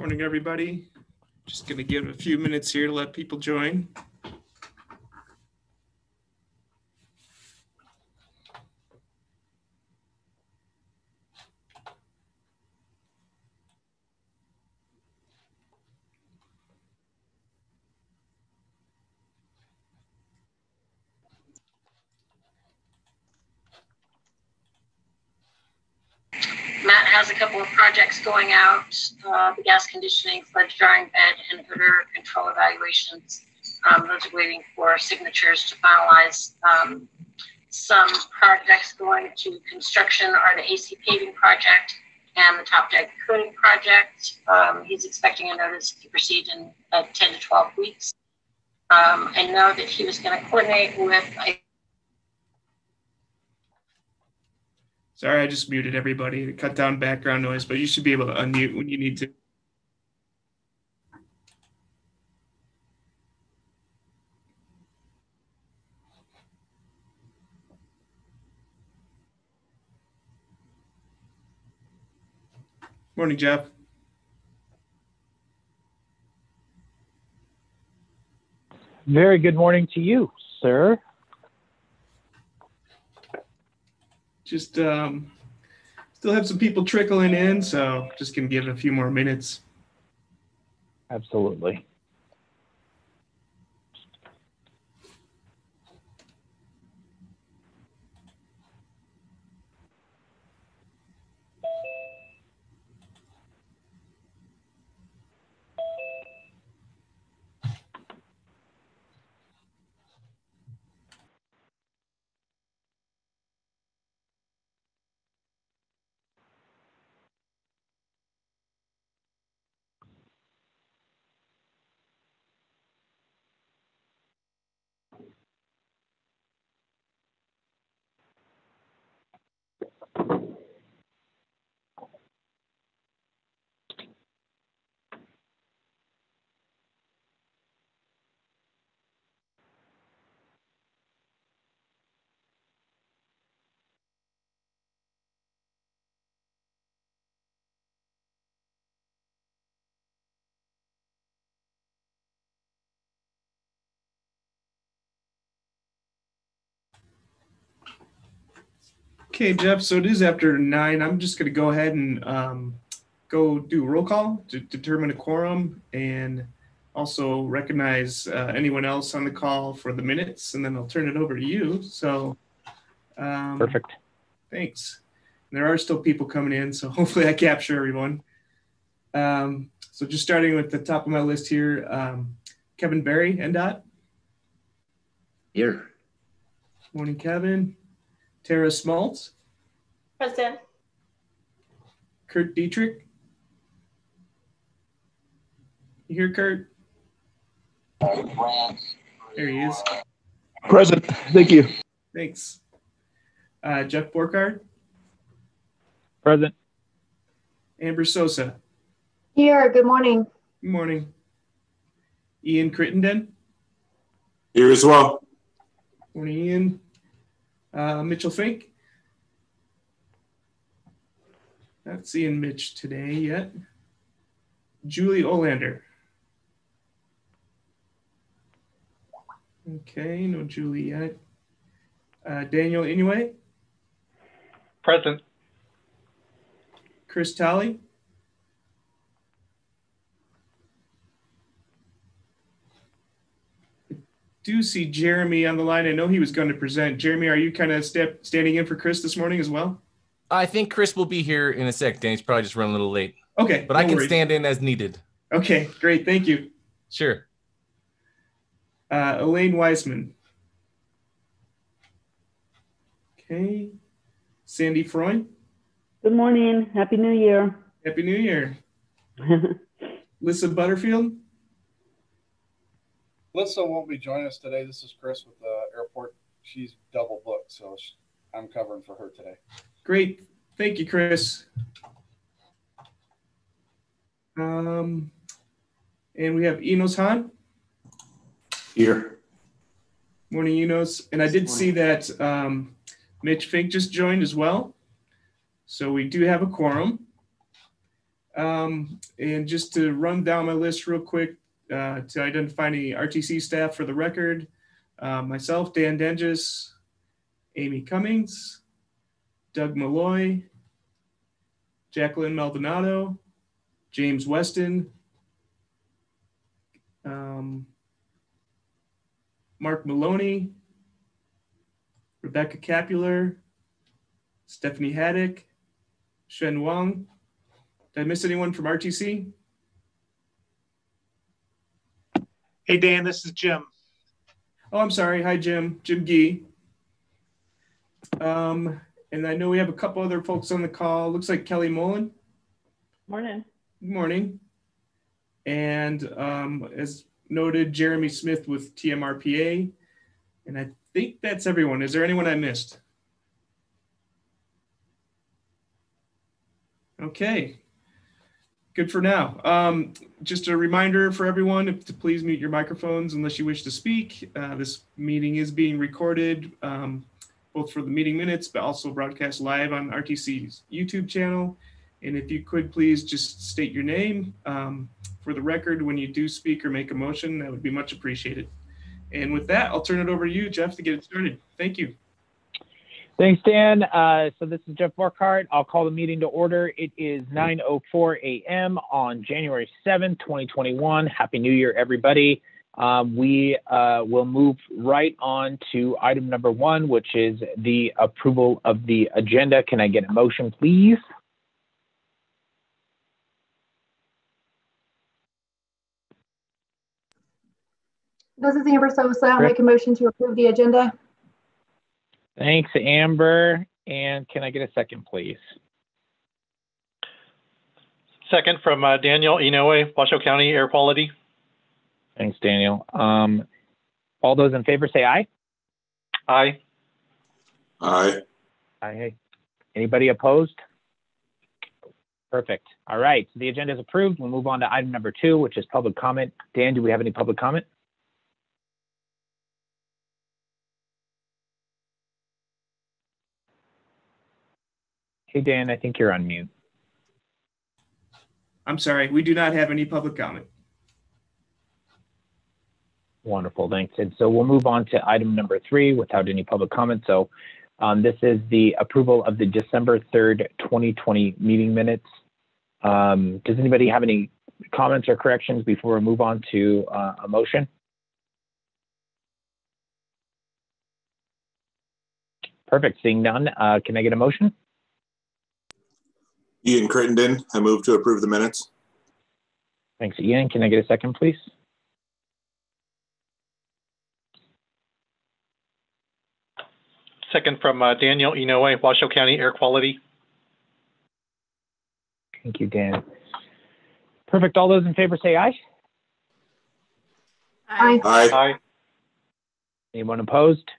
Morning, everybody. Just going to give a few minutes here to let people join. Matt has a couple of projects going out, the gas conditioning, sludge drying bed, and odor control evaluations. Those are waiting for signatures to finalize. Some projects going to construction are the AC paving project and the top deck coating project. He's expecting a notice to proceed in 10 to 12 weeks. I know that he was going to coordinate with Sorry, I just muted everybody to cut down background noise, but you should be able to unmute when you need to. Morning, Jeff. Very good morning to you, sir. Just still have some people trickling in, so just gonna give it a few more minutes. Absolutely. Okay, Jeff, so it is after 9. I'm just gonna go ahead and go do a roll call to determine a quorum and also recognize anyone else on the call for the minutes, and then I'll turn it over to you. So Perfect. Thanks. There are still people coming in, so hopefully I capture everyone. So just starting with the top of my list here, Kevin Berry, NDOT. Here. Morning, Kevin. Tara Smaltz. Present. Kurt Dietrich. You hear Kurt? There he is. Present. Thank you. Thanks. Jeff Borkard. Present. Amber Sosa. Here. Good morning. Good morning. Ian Crittenden. Here as well. Morning, Ian. Mitchell Fink. Not seeing Mitch today yet. Julie Olander. Okay, no Julie yet. Daniel Inoue. Present. Chris Talley. I do see Jeremy on the line. I know he was going to present. Jeremy, are you kind of standing in for Chris this morning as well? I think Chris will be here in a sec, Dan. He's probably just running a little late. Okay. But no I can worries. Stand in as needed. Okay, great. Thank you. Sure. Elaine Weisman. Okay. Sandy Freund. Good morning. Happy New Year. Happy New Year. Lisa Butterfield. Lisa won't be joining us today. This is Chris with the airport. She's double booked, so I'm covering for her today. Great. Thank you, Chris. And we have Enos Hahn. Here. Morning, Enos. And I did see that Mitch Fink just joined as well. So we do have a quorum. And just to run down my list real quick, to identify any RTC staff for the record, myself, Dan Denges, Amy Cummings, Doug Malloy, Jacqueline Maldonado, James Weston, Mark Maloney, Rebecca Capular, Stephanie Haddock, Shen Wang. Did I miss anyone from RTC? Hey, Dan, this is Jim. Oh, I'm sorry. Hi, Jim. Jim Gee. And I know we have a couple other folks on the call. Looks like Kelly Mullen. Morning. Good morning. And as noted, Jeremy Smith with TMRPA. And I think that's everyone. Is there anyone I missed? Okay. Good for now. Just a reminder for everyone to please mute your microphones unless you wish to speak. This meeting is being recorded, both for the meeting minutes, but also broadcast live on RTC's YouTube channel. And if you could please just state your name for the record when you do speak or make a motion, that would be much appreciated. And with that, I'll turn it over to you, Jeff, to get it started. Thank you. Thanks, Dan. So this is Jeff Burkhart. I'll call the meeting to order. It is 9:04 a.m. on January 7th, 2021. Happy New Year, everybody. We will move right on to item number 1, which is the approval of the agenda. Can I get a motion, please? This is Amber Sosa. I'll make a motion to approve the agenda. Thanks, Amber. And can I get a second, please? Second from Daniel Inoue, Washoe County Air Quality. Thanks, Daniel. All those in favor say aye. Aye. Aye. Aye. Anybody opposed? Perfect. All right. So the agenda is approved. We'll move on to item number 2, which is public comment. Dan, do we have any public comment? Hey, Dan, I think you're on mute. I'm sorry. We do not have any public comment. Wonderful, thanks. And so we'll move on to item number 3 without any public comment. So this is the approval of the December 3rd, 2020 meeting minutes. Does anybody have any comments or corrections before we move on to a motion? Perfect, seeing none, can I get a motion? Ian Crittenden, I move to approve the minutes. Thanks, Ian. Can I get a second, please? Second from Daniel Inoue, Washoe County Air Quality. Thank you, Dan. Perfect. All those in favor say aye. Aye. Aye. Aye. Anyone opposed?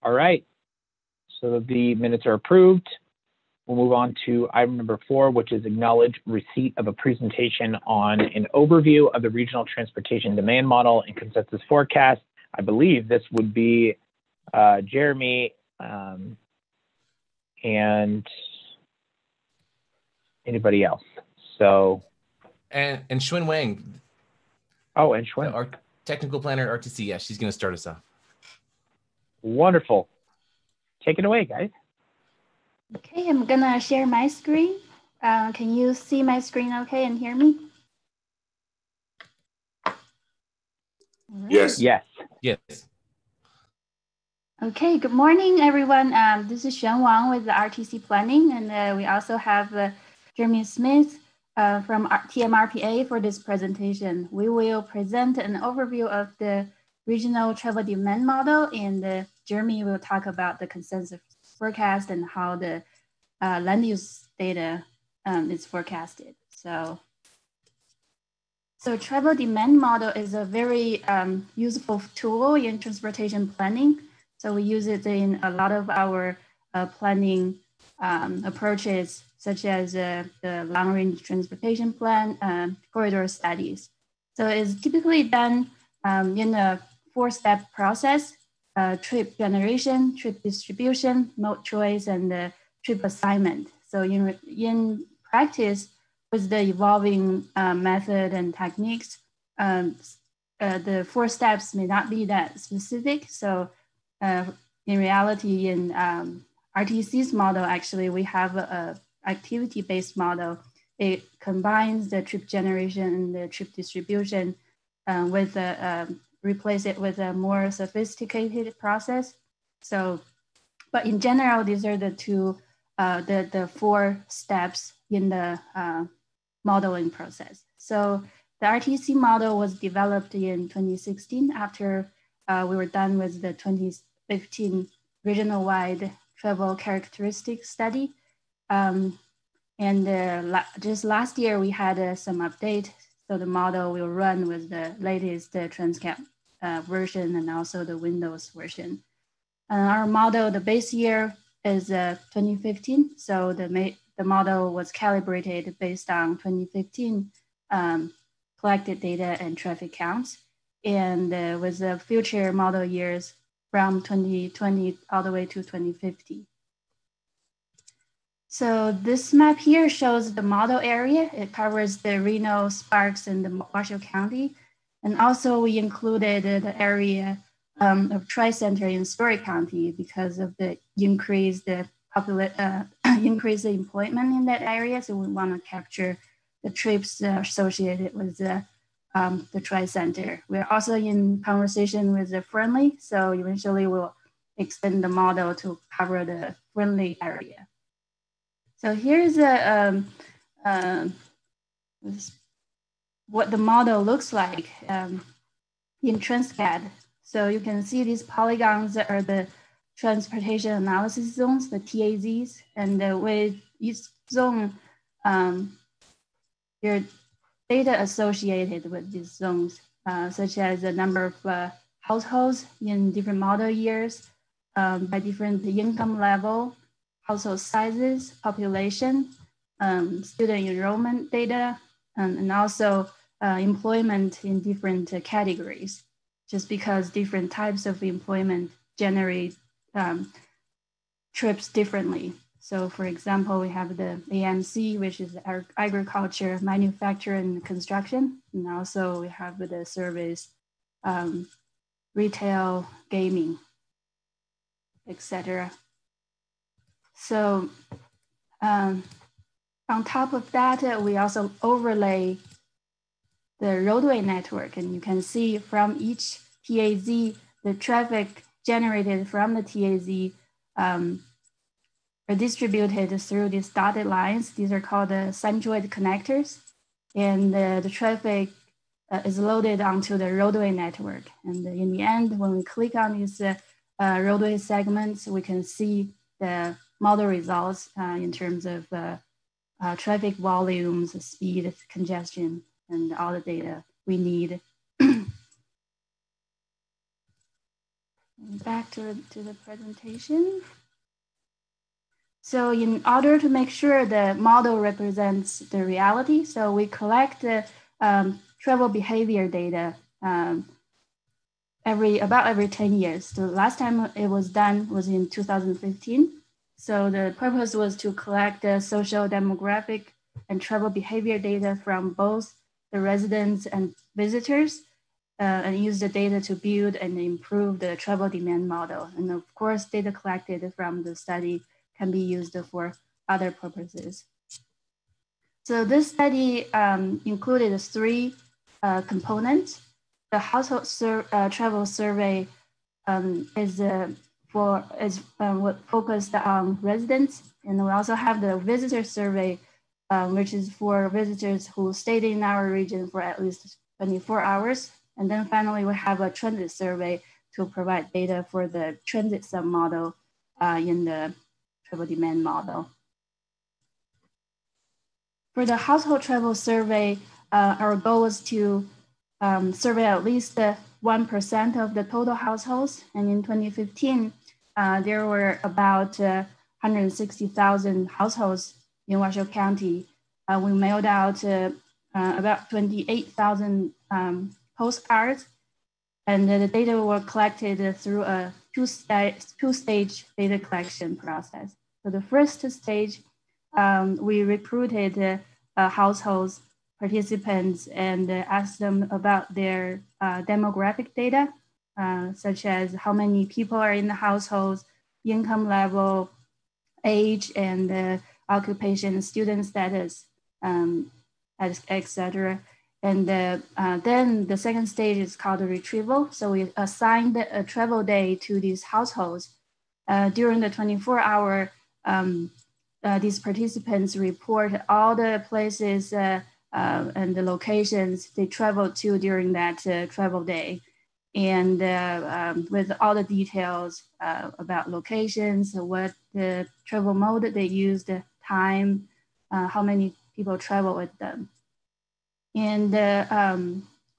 All right. So the minutes are approved. We'll move on to item number 4, which is acknowledge receipt of a presentation on an overview of the regional transportation demand model and consensus forecast. I believe this would be Jeremy and anybody else. So And Xuan Wang. Oh, and Xuan. Our technical planner, RTC. Yeah, she's going to start us off. Wonderful. Take it away, guys. Okay, I'm gonna share my screen. Can you see my screen okay and hear me? Right. Yes. Yes. Yes. Okay, good morning, everyone. This is Shen Wang with the RTC Planning, and we also have Jeremy Smith from TMRPA for this presentation. We will present an overview of the regional travel demand model, and Jeremy will talk about the consensus forecast and how the land use data is forecasted. So travel demand model is a very useful tool in transportation planning. So we use it in a lot of our planning approaches, such as the long-range transportation plan, corridor studies. So it's typically done in a 4-step process: trip generation, trip distribution, mode choice, and trip assignment. So in practice with the evolving method and techniques, the 4 steps may not be that specific. So in reality, in RTC's model, actually, we have a activity-based model. It combines the trip generation and the trip distribution with replace it with a more sophisticated process. So, but in general, these are the the 4 steps in the modeling process. So the RTC model was developed in 2016 after we were done with the 2015 regional-wide travel characteristic study. Just last year, we had some update. So the model will run with the latest Transcat version and also the Windows version. Our model, the base year is 2015. So the model was calibrated based on 2015 collected data and traffic counts. And with the future model years from 2020 all the way to 2050. So this map here shows the model area. It covers the Reno, Sparks, and the Washoe County. And also we included the area of Tri-Center in Story County because of the increased employment in that area. So we want to capture the trips associated with the Tri-Center. We're also in conversation with the Friendly. So eventually we'll extend the model to cover the Friendly area. So here's what the model looks like in Transcat. So you can see these polygons are the transportation analysis zones, the TAZs, and with each zone, there are data associated with these zones, such as the number of households in different model years, by different income level, household sizes, population, student enrollment data, and also employment in different categories, just because different types of employment generate trips differently. So for example, we have the AMC, which is agriculture, manufacturing, and construction. And also we have the service, retail, gaming, etc. So on top of that, we also overlay the roadway network. And you can see from each TAZ, the traffic generated from the TAZ are distributed through these dotted lines. These are called the centroid connectors. And the traffic is loaded onto the roadway network. And in the end, when we click on these roadway segments, we can see the model results in terms of traffic volumes, speed, congestion, and all the data we need. Back to the presentation. So in order to make sure the model represents the reality, so we collect the travel behavior data about every 10 years. The last time it was done was in 2015. So the purpose was to collect the social demographic and travel behavior data from both the residents and visitors and use the data to build and improve the travel demand model. And of course, data collected from the study can be used for other purposes. So this study included 3 components. The household travel survey is focused on residents, and we also have the visitor survey, which is for visitors who stayed in our region for at least 24 hours. And then finally, we have a transit survey to provide data for the transit submodel in the travel demand model. For the household travel survey, our goal was to survey at least 1% of the total households. And in 2015, there were about 160,000 households in Washoe County. We mailed out about 28,000 postcards, and the data were collected through a two-stage data collection process. So the first stage we recruited households, participants, and asked them about their demographic data, such as how many people are in the households, income level, age, and occupation, student status, etc. And then the second stage is called the retrieval. So we assigned a travel day to these households. During the 24-hour, these participants report all the places and the locations they traveled to during that travel day. And with all the details about locations, what the travel mode they used, time, how many people travel with them. And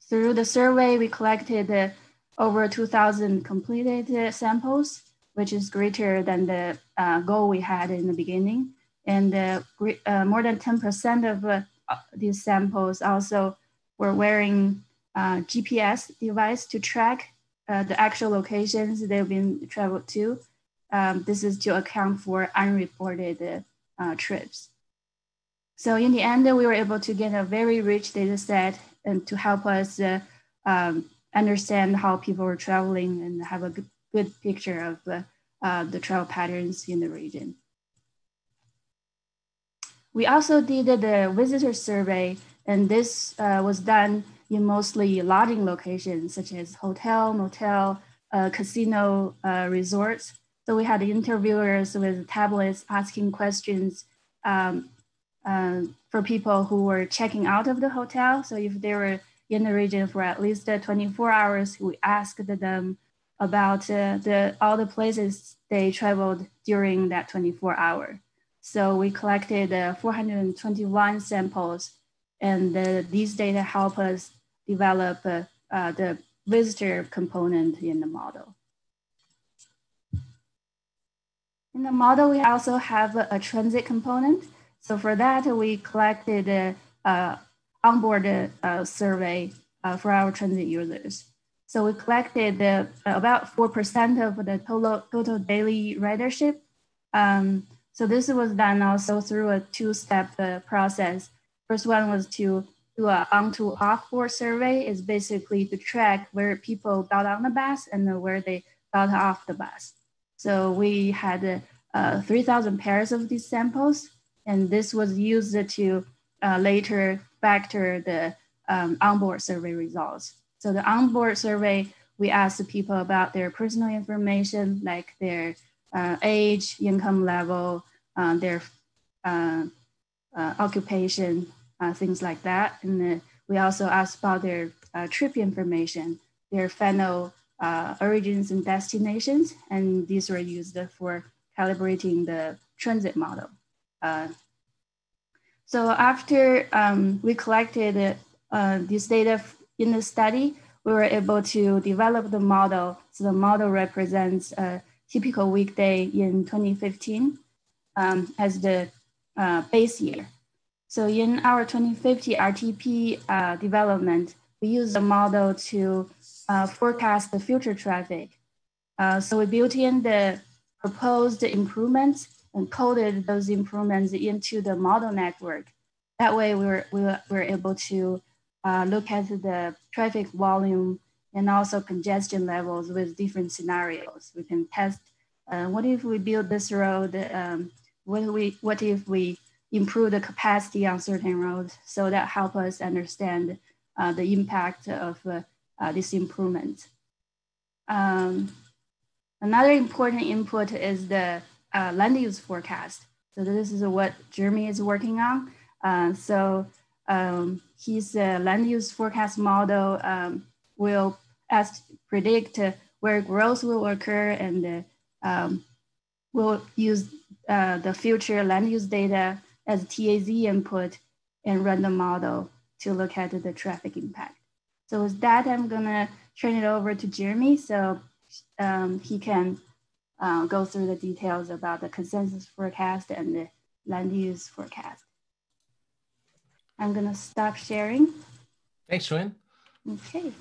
through the survey, we collected over 2,000 completed samples, which is greater than the goal we had in the beginning. And more than 10% of these samples also were wearing GPS device to track the actual locations they've been traveled to. This is to account for unreported trips. So in the end, we were able to get a very rich data set and to help us understand how people were traveling and have a good picture of the travel patterns in the region. We also did the visitor survey, and this was done in mostly lodging locations such as hotel, motel, casino, resorts. So we had interviewers with tablets asking questions for people who were checking out of the hotel. So if they were in the region for at least 24 hours, we asked them about all the places they traveled during that 24-hour. So we collected 421 samples, and these data help us develop the visitor component in the model. In the model, we also have a transit component. So for that, we collected an onboard survey for our transit users. So we collected about 4% of the total daily ridership. So this was done also through a two-step process. First one was to do an on to off-board survey. It's basically to track where people got on the bus and where they got off the bus. So we had 3,000 pairs of these samples, and this was used to later factor the onboard survey results. So the onboard survey, we asked the people about their personal information, like their age, income level, their occupation, things like that. And we also asked about their trip information, their final origins and destinations, and these were used for calibrating the transit model. So after we collected this data in the study, we were able to develop the model. So the model represents a typical weekday in 2015 as the base year. So in our 2050 RTP development, we use the model to forecast the future traffic. So we built in the proposed improvements and coded those improvements into the model network. That way we were able to look at the traffic volume and also congestion levels with different scenarios. We can test what if we build this road, what if we improve the capacity on certain roads. So that helps us understand the impact of this improvement. Another important input is the land use forecast. So this is what Jeremy is working on. His land use forecast model will predict where growth will occur, and will use the future land use data as TAC input and run the model to look at the traffic impact. So with that, I'm gonna turn it over to Jeremy so he can go through the details about the consensus forecast and the land use forecast. I'm gonna stop sharing. Thanks, Xuan. Okay.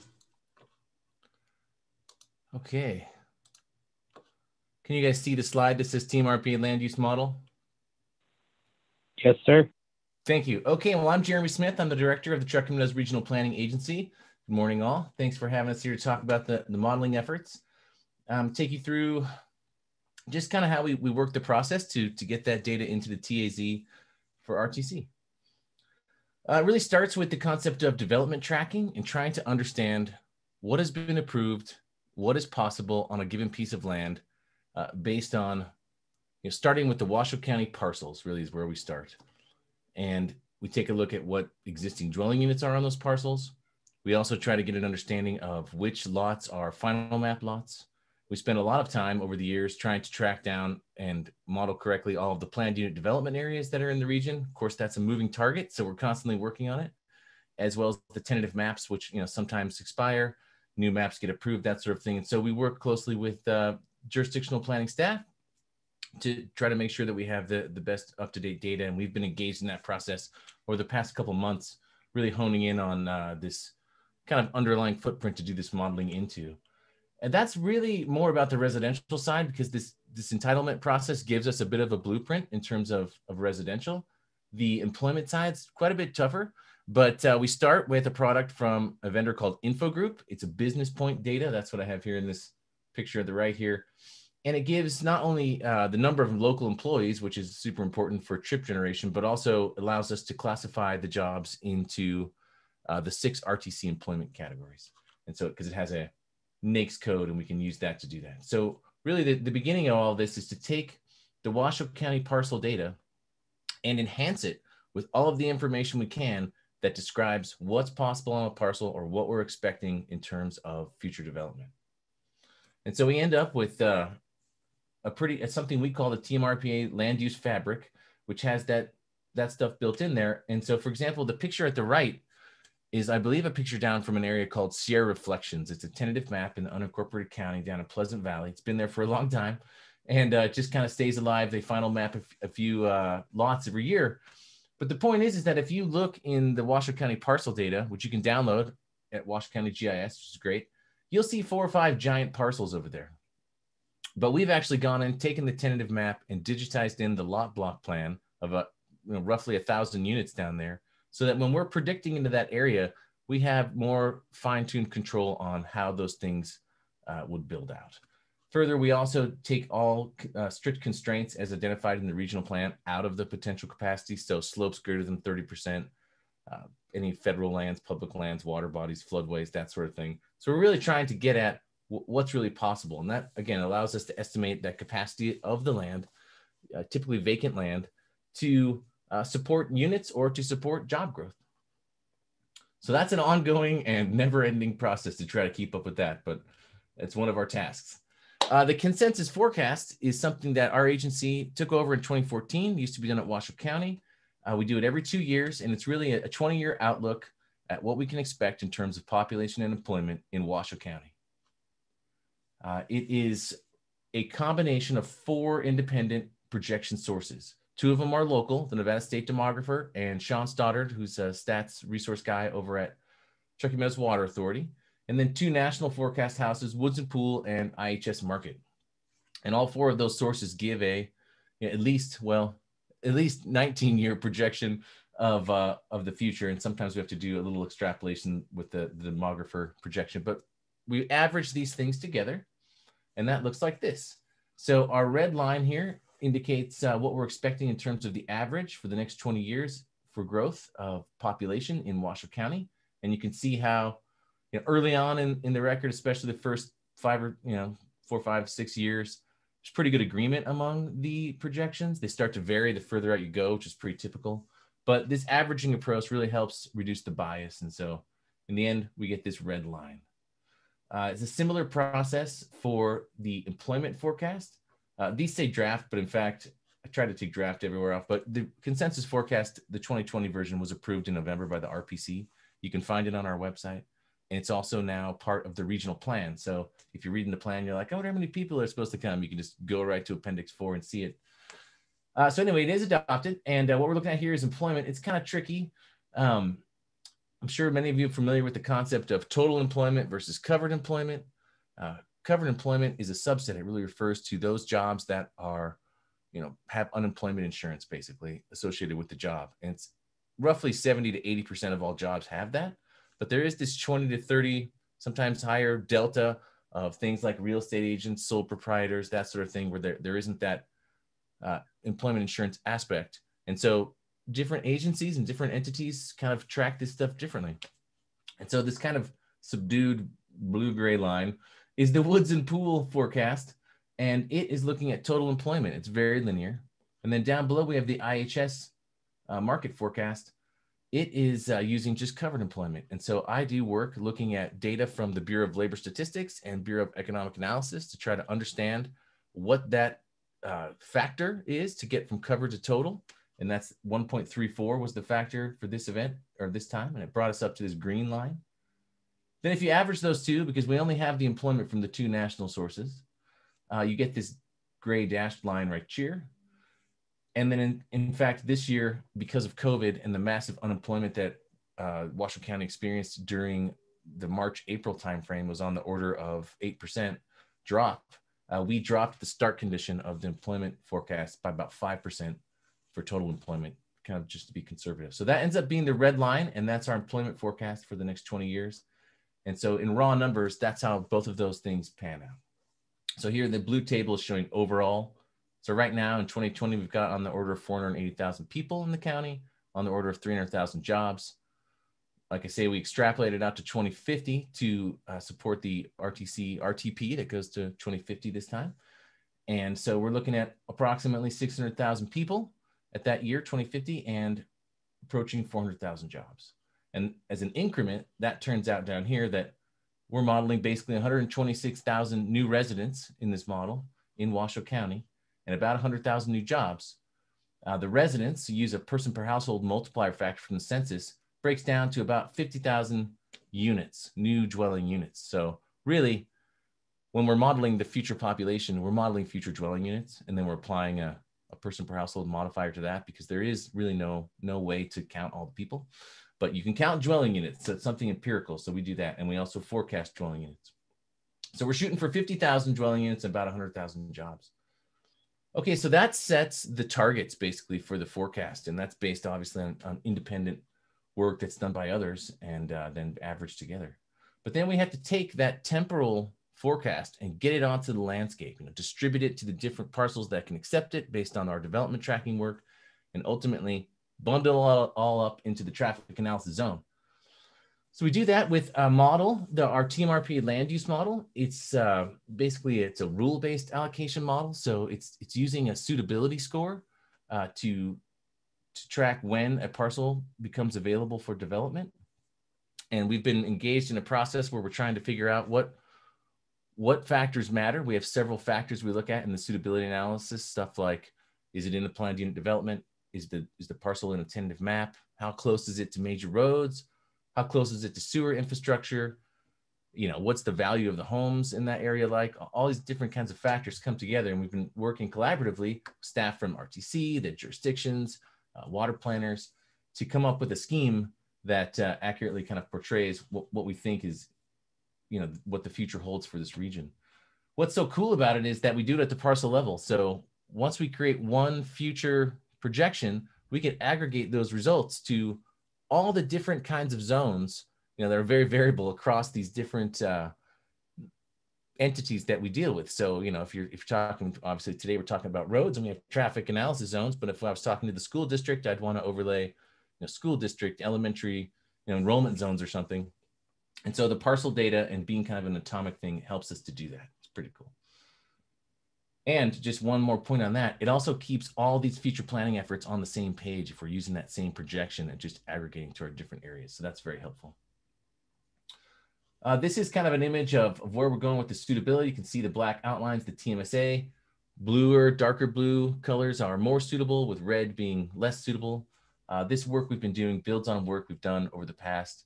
Okay. Can you guys see the slide that says Team RP land use model? Yes, sir. Thank you. Okay, well, I'm Jeremy Smith. I'm the director of the Truckee Meadows Regional Planning Agency. Good morning, all. Thanks for having us here to talk about the modeling efforts. Take you through just kind of how we work the process to get that data into the TAZ for RTC. It really starts with the concept of development tracking and trying to understand what has been approved, what is possible on a given piece of land based on, starting with the Washoe County parcels really is where we start. And we take a look at what existing dwelling units are on those parcels. We also try to get an understanding of which lots are final map lots. We spend a lot of time over the years trying to track down and model correctly all of the planned unit development areas that are in the region. Of course, that's a moving target, so we're constantly working on it, as well as the tentative maps, which sometimes expire, new maps get approved, that sort of thing. And so we work closely with jurisdictional planning staff to try to make sure that we have the best up-to-date data. And we've been engaged in that process over the past couple of months, really honing in on this kind of underlying footprint to do this modeling into. And that's really more about the residential side, because this entitlement process gives us a bit of a blueprint in terms of residential. The employment side's quite a bit tougher, but we start with a product from a vendor called Info Group. It's a business point data. That's what I have here in this picture at the right here. And it gives not only the number of local employees, which is super important for trip generation, but also allows us to classify the jobs into the 6 RTC employment categories. And so, because it has a NAICS code, and we can use that to do that. So really the beginning of all this is to take the Washoe County parcel data and enhance it with all of the information we can that describes what's possible on a parcel or what we're expecting in terms of future development. And so we end up with something we call the TMRPA land use fabric, which has that stuff built in there. And so, for example, the picture at the right is, I believe, a picture down from an area called Sierra Reflections. It's a tentative map in the unincorporated county down in Pleasant Valley. It's been there for a long time, and it just kind of stays alive. They final map a few lots every year. But the point is that if you look in the Washoe County parcel data, which you can download at Washoe County GIS, which is great, you'll see 4 or 5 giant parcels over there. But we've actually gone and taken the tentative map and digitized in the lot block plan of roughly 1,000 units down there, so that when we're predicting into that area, we have more fine-tuned control on how those things would build out. Further, we also take all strict constraints as identified in the regional plan out of the potential capacity. So slopes greater than 30%, any federal lands, public lands, water bodies, floodways, that sort of thing. So we're really trying to get at what's really possible. And that, again, allows us to estimate that capacity of the land, typically vacant land, to support units or to support job growth. So that's an ongoing and never-ending process to try to keep up with that, but it's one of our tasks. The consensus forecast is something that our agency took over in 2014. It used to be done at Washoe County. We do it every 2 years, and it's really a 20-year outlook at what we can expect in terms of population and employment in Washoe County. It is a combination of 4 independent projection sources. 2 of them are local, the Nevada State Demographer and Sean Stoddard, who's a stats resource guy over at Truckee Meadows Water Authority, and then 2 national forecast houses, Woods and Pool and IHS Market. And all 4 of those sources give at least 19-year projection of the future. And sometimes we have to do a little extrapolation with the demographer projection, but we average these things together, and that looks like this. So our red line here indicates what we're expecting in terms of the average for the next 20 years for growth of population in Washoe County. And you can see how early on in the record, especially the first 4, 5, 6 years, there's pretty good agreement among the projections. They start to vary the further out you go, which is pretty typical. But this averaging approach really helps reduce the bias. And so in the end, we get this red line. It's a similar process for the employment forecast. These say draft, but in fact, I try to take draft everywhere else, but the consensus forecast, the 2020 version, was approved in November by the RPC. You can find it on our website. And it's also now part of the regional plan. So if you're reading the plan, you're like, I wonder how many people are supposed to come. You can just go right to Appendix 4 and see it. So anyway, it is adopted. And what we're looking at here is employment. It's kind of tricky. I'm sure many of you are familiar with the concept of total employment versus covered employment. Covered employment is a subset. It really refers to those jobs that are have unemployment insurance basically associated with the job. And it's roughly 70 to 80% of all jobs have that. But there is this 20 to 30, sometimes higher delta of things like real estate agents, sole proprietors, that sort of thing, where there isn't that employment insurance aspect. And so different agencies and different entities kind of track this stuff differently. And so this kind of subdued blue-gray line is the Woods and Pool forecast, and it is looking at total employment. It's very linear. And then down below, we have the IHS market forecast. It is using just covered employment. And so I do work looking at data from the Bureau of Labor Statistics and Bureau of Economic Analysis to try to understand what that factor is to get from covered to total. And that's 1.34 was the factor for this event or this time. And it brought us up to this green line. Then if you average those two, because we only have the employment from the two national sources, you get this gray dashed line right here. And then in fact, this year, because of COVID and the massive unemployment that Washoe County experienced during the March-April timeframe was on the order of 8% drop. We dropped the start condition of the employment forecast by about 5% for total employment, kind of just to be conservative. So that ends up being the red line, and that's our employment forecast for the next 20 years. And so in raw numbers, that's how both of those things pan out. So here the blue table is showing overall. So right now in 2020, we've got on the order of 480,000 people in the county, on the order of 300,000 jobs. Like I say, we extrapolated out to 2050 to support the RTC, RTP that goes to 2050 this time. And so we're looking at approximately 600,000 people at that year, 2050, and approaching 400,000 jobs. And as an increment, that turns out down here that we're modeling basically 126,000 new residents in this model in Washoe County and about 100,000 new jobs. The residents use a person per household multiplier factor from the census, breaks down to about 50,000 units, new dwelling units. So really, when we're modeling the future population, we're modeling future dwelling units, and then we're applying a person per household modifier to that because there is really no way to count all the people. But you can count dwelling units. So it's something empirical. So we do that. And we also forecast dwelling units. So we're shooting for 50,000 dwelling units and about 100,000 jobs. Okay, so that sets the targets basically for the forecast. And that's based obviously on independent work that's done by others and then averaged together. But then we have to take that temporal forecast and get it onto the landscape, distribute it to the different parcels that can accept it based on our development tracking work, and ultimately bundle all up into the traffic analysis zone. So we do that with a model, our TMRP land use model. It's basically, it's a rule-based allocation model. So it's using a suitability score to track when a parcel becomes available for development. And we've been engaged in a process where we're trying to figure out what factors matter. We have several factors we look at in the suitability analysis, stuff like, is it in the planned unit development? Is the parcel in a tentative map? How close is it to major roads? How close is it to sewer infrastructure? What's the value of the homes in that area like? All these different kinds of factors come together, and we've been working collaboratively, staff from RTC, the jurisdictions, water planners, to come up with a scheme that accurately kind of portrays what we think is, what the future holds for this region. What's so cool about it is that we do it at the parcel level. So once we create one future projection, we can aggregate those results to all the different kinds of zones, that are very variable across these different entities that we deal with. So, if you're talking, obviously today we're talking about roads and we have traffic analysis zones, but if I was talking to the school district, I'd want to overlay, school district, elementary, enrollment zones or something. And so the parcel data and being kind of an atomic thing helps us to do that. It's pretty cool. And just one more point on that, it also keeps all these future planning efforts on the same page if we're using that same projection and just aggregating to our different areas. So that's very helpful. This is kind of an image of where we're going with the suitability. You can see the black outlines, the TMSA. Bluer, darker blue colors are more suitable, with red being less suitable. This work we've been doing builds on work we've done over the past,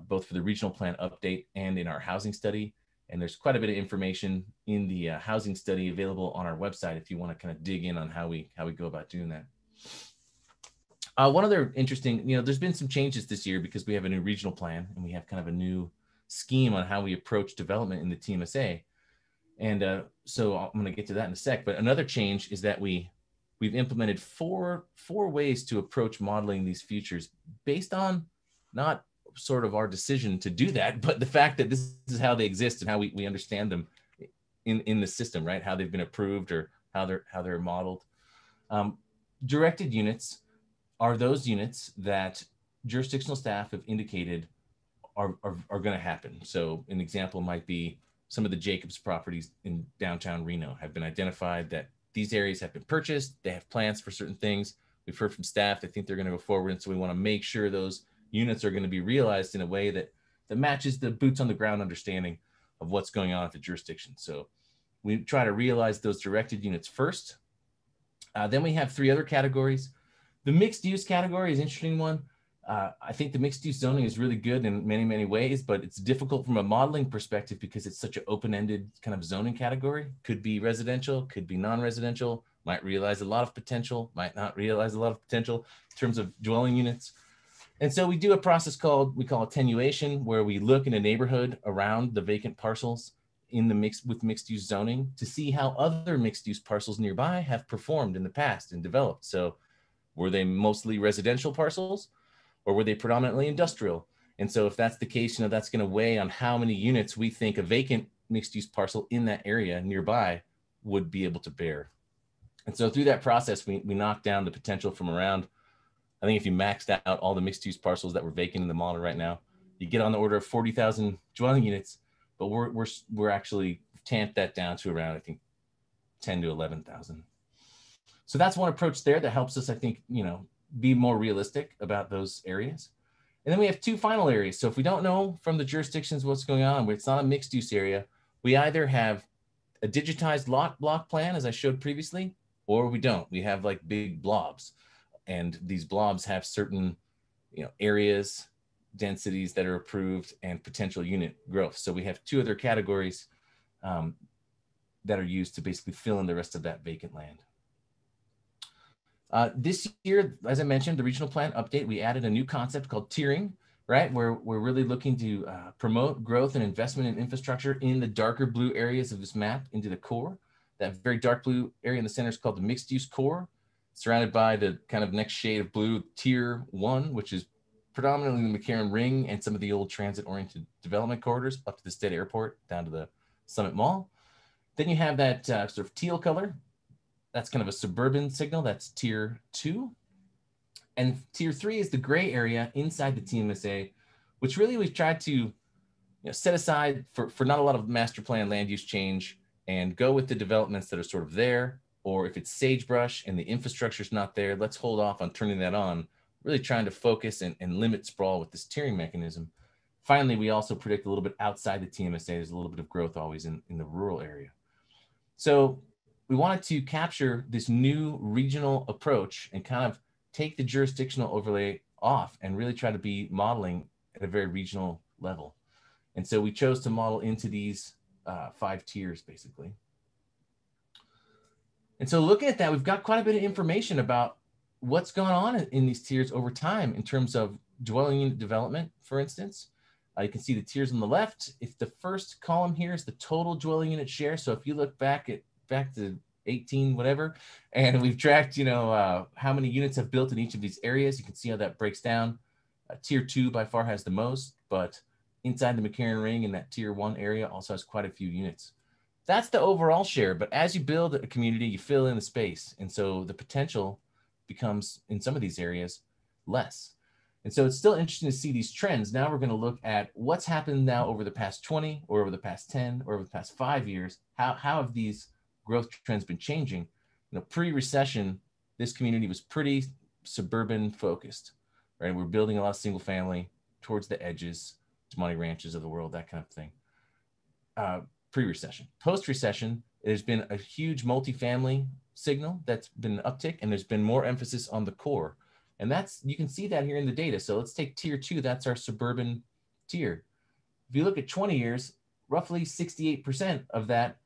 both for the regional plan update and in our housing study. And there's quite a bit of information in the housing study available on our website if you want to kind of dig in on how we go about doing that. One other interesting, there's been some changes this year because we have a new regional plan and we have kind of a new scheme on how we approach development in the TMSA. And so I'm going to get to that in a sec. But another change is that we we've implemented four ways to approach modeling these futures based on not sort of our decision to do that, but the fact that this is how they exist and how we understand them in the system, right? How they've been approved or how they're modeled. Directed units are those units that jurisdictional staff have indicated are going to happen. So an example might be some of the Jacobs properties in downtown Reno have been identified that these areas have been purchased. They have plans for certain things. We've heard from staff, they think they're going to go forward. And so we want to make sure those units are going to be realized in a way that matches the boots on the ground understanding of what's going on at the jurisdiction. So we try to realize those directed units first. Then we have three other categories. The mixed use category is an interesting one. I think the mixed use zoning is really good in many, many ways, but it's difficult from a modeling perspective because it's such an open-ended kind of zoning category. Could be residential, could be non-residential, might realize a lot of potential, might not realize a lot of potential in terms of dwelling units. And so we do a process we call attenuation, where we look in a neighborhood around the vacant parcels in the mixed use zoning to see how other mixed use parcels nearby have performed in the past and developed. So were they mostly residential parcels or were they predominantly industrial? And so if that's the case, that's going to weigh on how many units we think a vacant mixed use parcel in that area nearby would be able to bear. And so through that process, we knock down the potential from around, I think if you maxed out all the mixed use parcels that were vacant in the model right now, you get on the order of 40,000 dwelling units, but we're actually tamped that down to around, I think, 10 to 11,000. So that's one approach there that helps us, I think, be more realistic about those areas. And then we have two final areas. So if we don't know from the jurisdictions what's going on, it's not a mixed use area, we either have a digitized lot block plan, as I showed previously, or we don't. We have like big blobs. And these blobs have certain, areas, densities that are approved and potential unit growth. So we have two other categories that are used to basically fill in the rest of that vacant land. This year, as I mentioned, the regional plan update, we added a new concept called tiering, right? Where we're really looking to promote growth and investment in infrastructure in the darker blue areas of this map into the core. That very dark blue area in the center is called the mixed use core, surrounded by the kind of next shade of blue, tier 1, which is predominantly the McCarran Ring and some of the old transit-oriented development corridors up to the State Airport, down to the Summit Mall. Then you have that sort of teal color. That's kind of a suburban signal. That's tier 2. And tier 3 is the gray area inside the TMSA, which really we've tried to set aside for not a lot of master plan land use change and go with the developments that are sort of there. Or if it's sagebrush and the infrastructure is not there, let's hold off on turning that on, really trying to focus and limit sprawl with this tiering mechanism. Finally, we also predict a little bit outside the TMSA. There's a little bit of growth always in the rural area. So we wanted to capture this new regional approach and kind of take the jurisdictional overlay off and really try to be modeling at a very regional level. And so we chose to model into these 5 tiers, basically. And so looking at that, we've got quite a bit of information about what's going on in these tiers over time in terms of dwelling unit development, for instance. You can see the tiers on the left. If the first column here is the total dwelling unit share. So if you look back to 18, whatever, and we've tracked, how many units have built in each of these areas, you can see how that breaks down. Tier 2 by far has the most, but inside the McCarran Ring in that tier 1 area also has quite a few units. That's the overall share, but as you build a community, you fill in the space. And so the potential becomes, in some of these areas, less. And so it's still interesting to see these trends. Now we're going to look at what's happened now over the past 20 or over the past 10 or over the past 5 years. How have these growth trends been changing? Pre-recession, this community was pretty suburban focused, right? We're building a lot of single family towards the edges, money ranches of the world, that kind of thing. Pre-recession. Post-recession, there's been a huge multifamily signal that's been an uptick, and there's been more emphasis on the core. And you can see that here in the data. So let's take tier 2, that's our suburban tier. If you look at 20 years, roughly 68% of that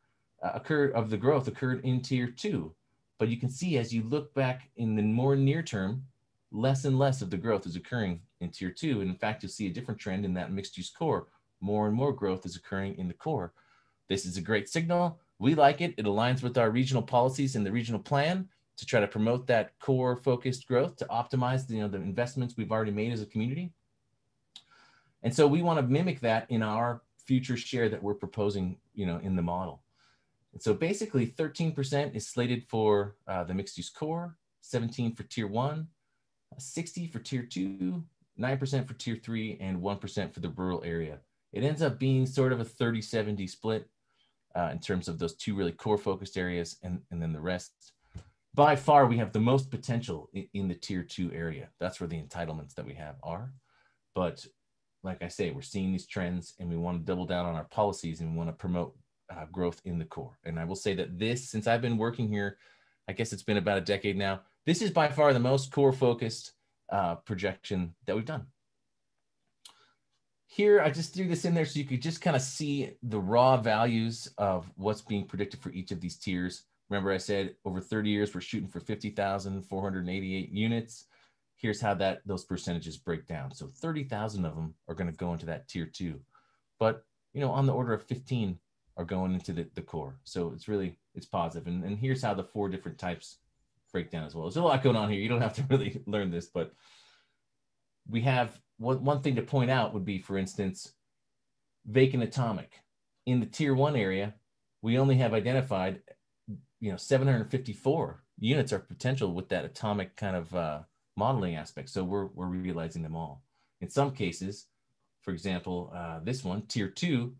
of the growth occurred in tier 2. But you can see as you look back in the more near term, less and less of the growth is occurring in tier 2. And in fact, you'll see a different trend in that mixed use core. More and more growth is occurring in the core. This is a great signal. We like it. It aligns with our regional policies and the regional plan. to try to promote that core focused growth, to optimize the investments we've already made as a community. And so we want to mimic that in our future share that we're proposing, in the model. And so basically 13% is slated for the mixed use core, 17 for tier 1, 60 for tier 2, 9% for tier 3, and 1% for the rural area. It ends up being sort of a 30-70 split in terms of those two really core focused areas, and then the rest. By far, we have the most potential in the tier 2 area. That's where the entitlements that we have are. But like I say, we're seeing these trends, and we want to double down on our policies, and we want to promote growth in the core. And I will say that this, since I've been working here, I guess it's been about a decade now, this is by far the most core focused projection that we've done. Here, I just threw this in there so you could just kind of see the raw values of what's being predicted for each of these tiers. Remember, I said over 30 years, we're shooting for 50,488 units. Here's how those percentages break down. So 30,000 of them are going to go into that tier 2, but on the order of 15 are going into the core. So it's positive. And here's how the 4 different types break down as well. There's a lot going on here. You don't have to really learn this, but we have one thing to point out would be, for instance, vacant atomic. In the tier 1 area, we only have identified 754 units are potential with that atomic kind of modeling aspect. So we're realizing them all. In some cases, for example, this one, tier 2,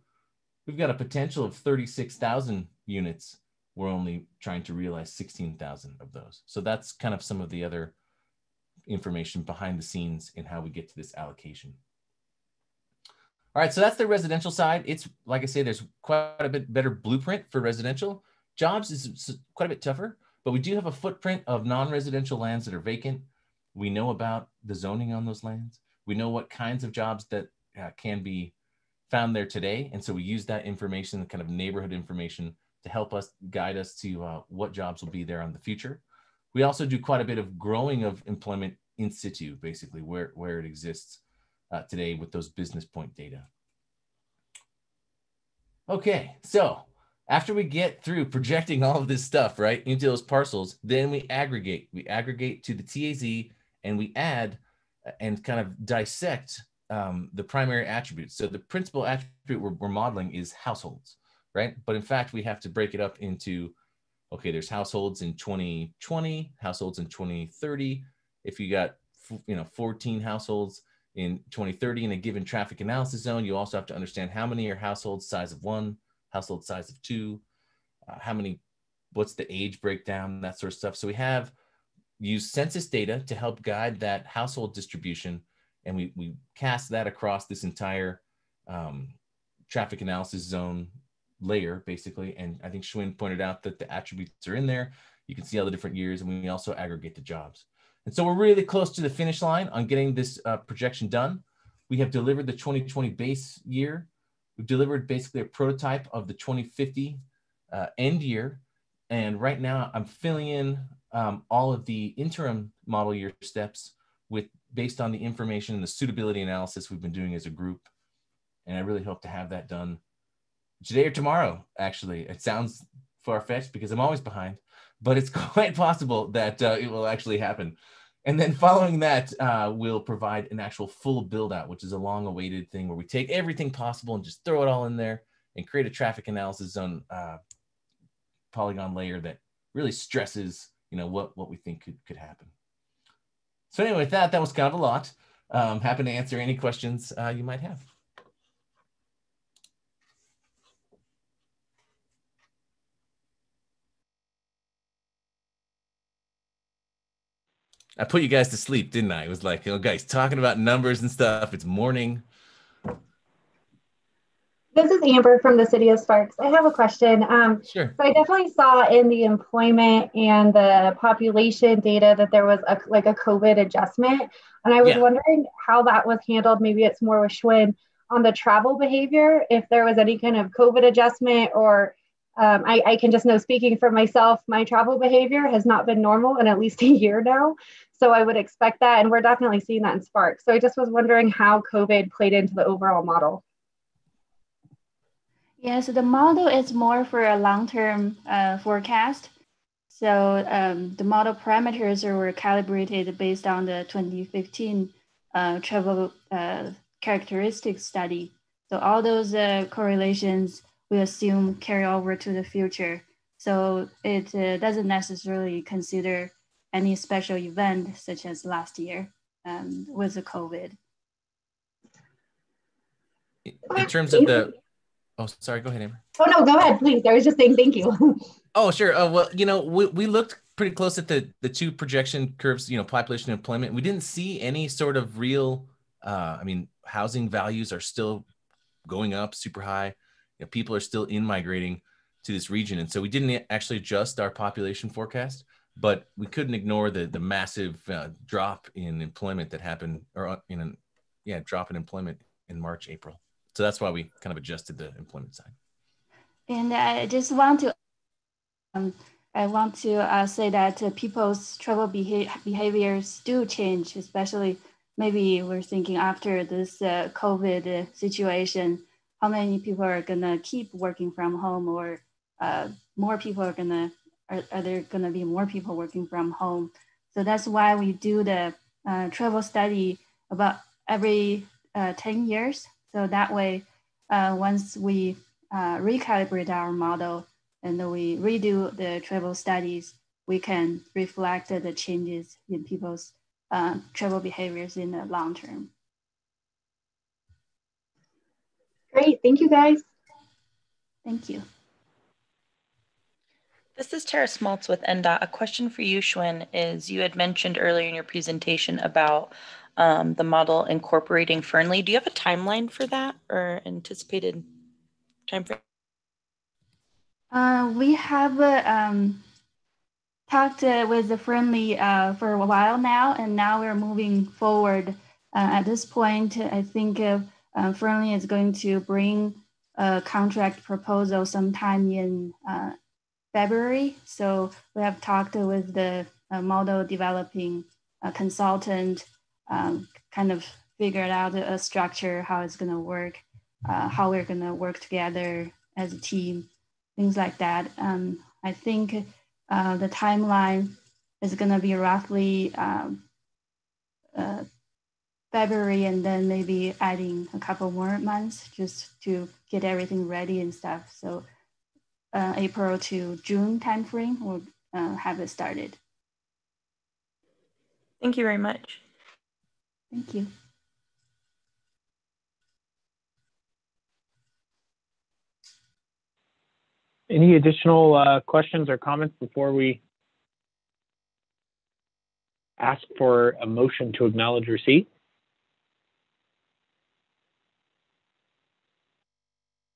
we've got a potential of 36,000 units. We're only trying to realize 16,000 of those. So that's kind of some of the other information behind the scenes in how we get to this allocation. All right, so that's the residential side. It's, like I say, there's quite a bit better blueprint for residential. Jobs is quite a bit tougher, but we do have a footprint of non-residential lands that are vacant. We know about the zoning on those lands. We know what kinds of jobs that can be found there today. And so we use that information, kind of neighborhood information, to help us guide us to what jobs will be there in the future. We also do quite a bit of growing of employment in situ, basically where it exists today with those business point data. Okay, so after we get through projecting all of this stuff, right, into those parcels, then we aggregate. We aggregate to the TAZ, and we add and kind of dissect the primary attributes. So the principal attribute we're modeling is households, right? But in fact, we have to break it up into, okay, there's households in 2020, households in 2030. If you got 14 households in 2030 in a given traffic analysis zone, you also have to understand how many are household size of 1, household size of 2, what's the age breakdown, that sort of stuff. So we have used census data to help guide that household distribution, and we cast that across this entire traffic analysis zone layer, basically. And I think Schwinn pointed out that the attributes are in there. You can see all the different years, and we also aggregate the jobs. And so we're really close to the finish line on getting this projection done. We have delivered the 2020 base year. We've delivered basically a prototype of the 2050 end year. And right now I'm filling in all of the interim model year steps based on the information and the suitability analysis we've been doing as a group. And I really hope to have that done today or tomorrow, actually. It sounds far-fetched because I'm always behind, but it's quite possible that it will actually happen. And then following that, we'll provide an actual full build-out, which is a long-awaited thing where we take everything possible and just throw it all in there and create a traffic analysis zone polygon layer that really stresses, what we think could happen. So anyway, with that was kind of a lot. Happy to answer any questions you might have. I put you guys to sleep, didn't I? It was like, guys, talking about numbers and stuff. It's morning. This is Amber from the City of Sparks. I have a question. Sure. So I definitely saw in the employment and the population data that there was a COVID adjustment. And I was wondering how that was handled. Maybe it's more with Schwinn on the travel behavior, if there was any kind of COVID adjustment, or I can just know, speaking for myself, my travel behavior has not been normal in at least a year now. So I would expect that. And we're definitely seeing that in Sparks. So I just was wondering how COVID played into the overall model. Yeah, so the model is more for a long-term forecast. So the model parameters were calibrated based on the 2015 travel characteristics study. So all those correlations we assume carry over to the future. So it doesn't necessarily consider any special event such as last year with the COVID. In terms of the, oh, sorry, go ahead, Amber. Oh, no, go ahead, please. I was just saying thank you. Oh, sure. Well, you know, we looked pretty close at the two projection curves, you know, population and employment. We didn't see any sort of real, I mean, housing values are still going up super high. You know, people are still in-migrating to this region. And so we didn't actually adjust our population forecast, but we couldn't ignore the massive drop in employment that happened, or drop in employment in March, April. So that's why we kind of adjusted the employment side. And I just want to say that people's travel behaviors do change, especially maybe we're thinking after this COVID situation, how many people are gonna keep working from home, or more people are there gonna be more people working from home? So that's why we do the travel study about every 10 years. So that way, once we recalibrate our model and then we redo the travel studies, we can reflect the changes in people's travel behaviors in the long term. Great, thank you guys. Thank you. This is Tara Smaltz with NDOT. A question for you, Schwinn, is you had mentioned earlier in your presentation about the model incorporating Fernley. Do you have a timeline for that or anticipated time frame? We have talked with the Fernley for a while now, and now we're moving forward. At this point, I think Fernley is going to bring a contract proposal sometime in February. So we have talked with the model developing consultant, kind of figured out a structure, how it's going to work, how we're going to work together as a team, things like that. I think the timeline is going to be roughly February, and then maybe adding a couple more months just to get everything ready and stuff. So April to June timeframe, we'll have it started. Thank you very much. Thank you. Any additional questions or comments before we ask for a motion to acknowledge receipt?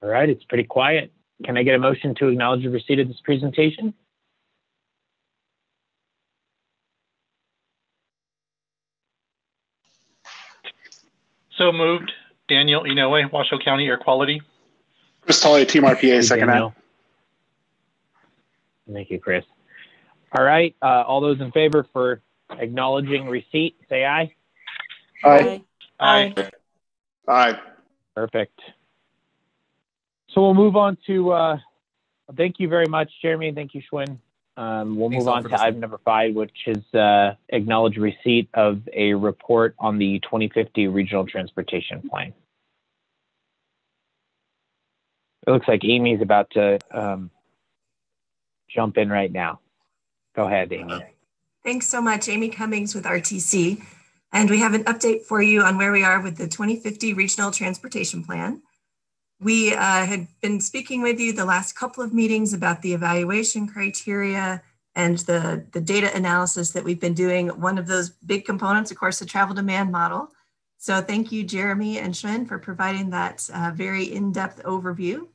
All right, it's pretty quiet. Can I get a motion to acknowledge the receipt of this presentation? So moved. Daniel Inoue, Washoe County Air Quality. Chris Tolley, Team RPA, second that. Thank you, Chris. All right, all those in favor for acknowledging receipt, say aye. Aye. Aye. Aye. Perfect. So we'll move on to, thank you very much, Jeremy, and thank you, Schwinn. We'll move on to item number 5, which is acknowledge receipt of a report on the 2050 Regional Transportation Plan. It looks like Amy's about to jump in right now. Go ahead, Amy. Thanks so much. Amy Cummings with RTC. And we have an update for you on where we are with the 2050 Regional Transportation Plan. We had been speaking with you the last couple of meetings about the evaluation criteria and the data analysis that we've been doing. One of those big components, of course, the travel demand model. So thank you, Jeremy and Schwinn, for providing that very in-depth overview.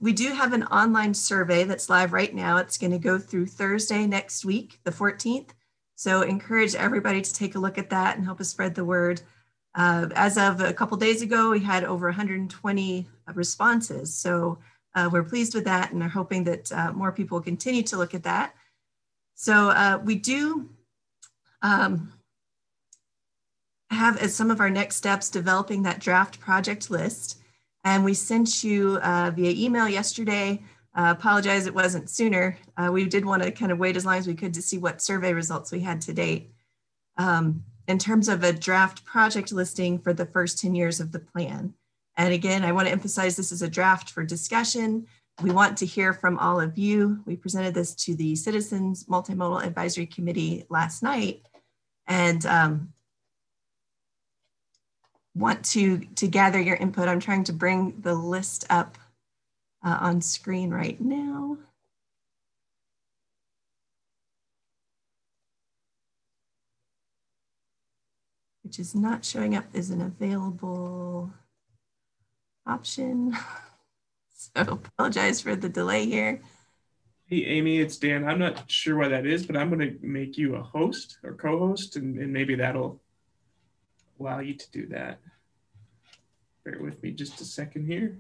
We do have an online survey that's live right now. It's going to go through Thursday next week, the 14th. So encourage everybody to take a look at that and help us spread the word. As of a couple days ago, we had over 120 responses. So we're pleased with that and are hoping that more people will continue to look at that. So we do have as some of our next steps developing that draft project list. And we sent you via email yesterday Apologize it wasn't sooner. We did want to kind of wait as long as we could to see what survey results we had to date. In terms of a draft project listing for the first 10 years of the plan. And again, I want to emphasize this is a draft for discussion. We want to hear from all of you. We presented this to the Citizens Multimodal Advisory Committee last night and want to gather your input. I'm trying to bring the list up on screen right now. Which is not showing up as an available option. So apologize for the delay here. Hey, Amy, it's Dan. I'm not sure why that is, but I'm going to make you a host or co-host, and maybe that'll allow you to do that. Bear with me just a second here.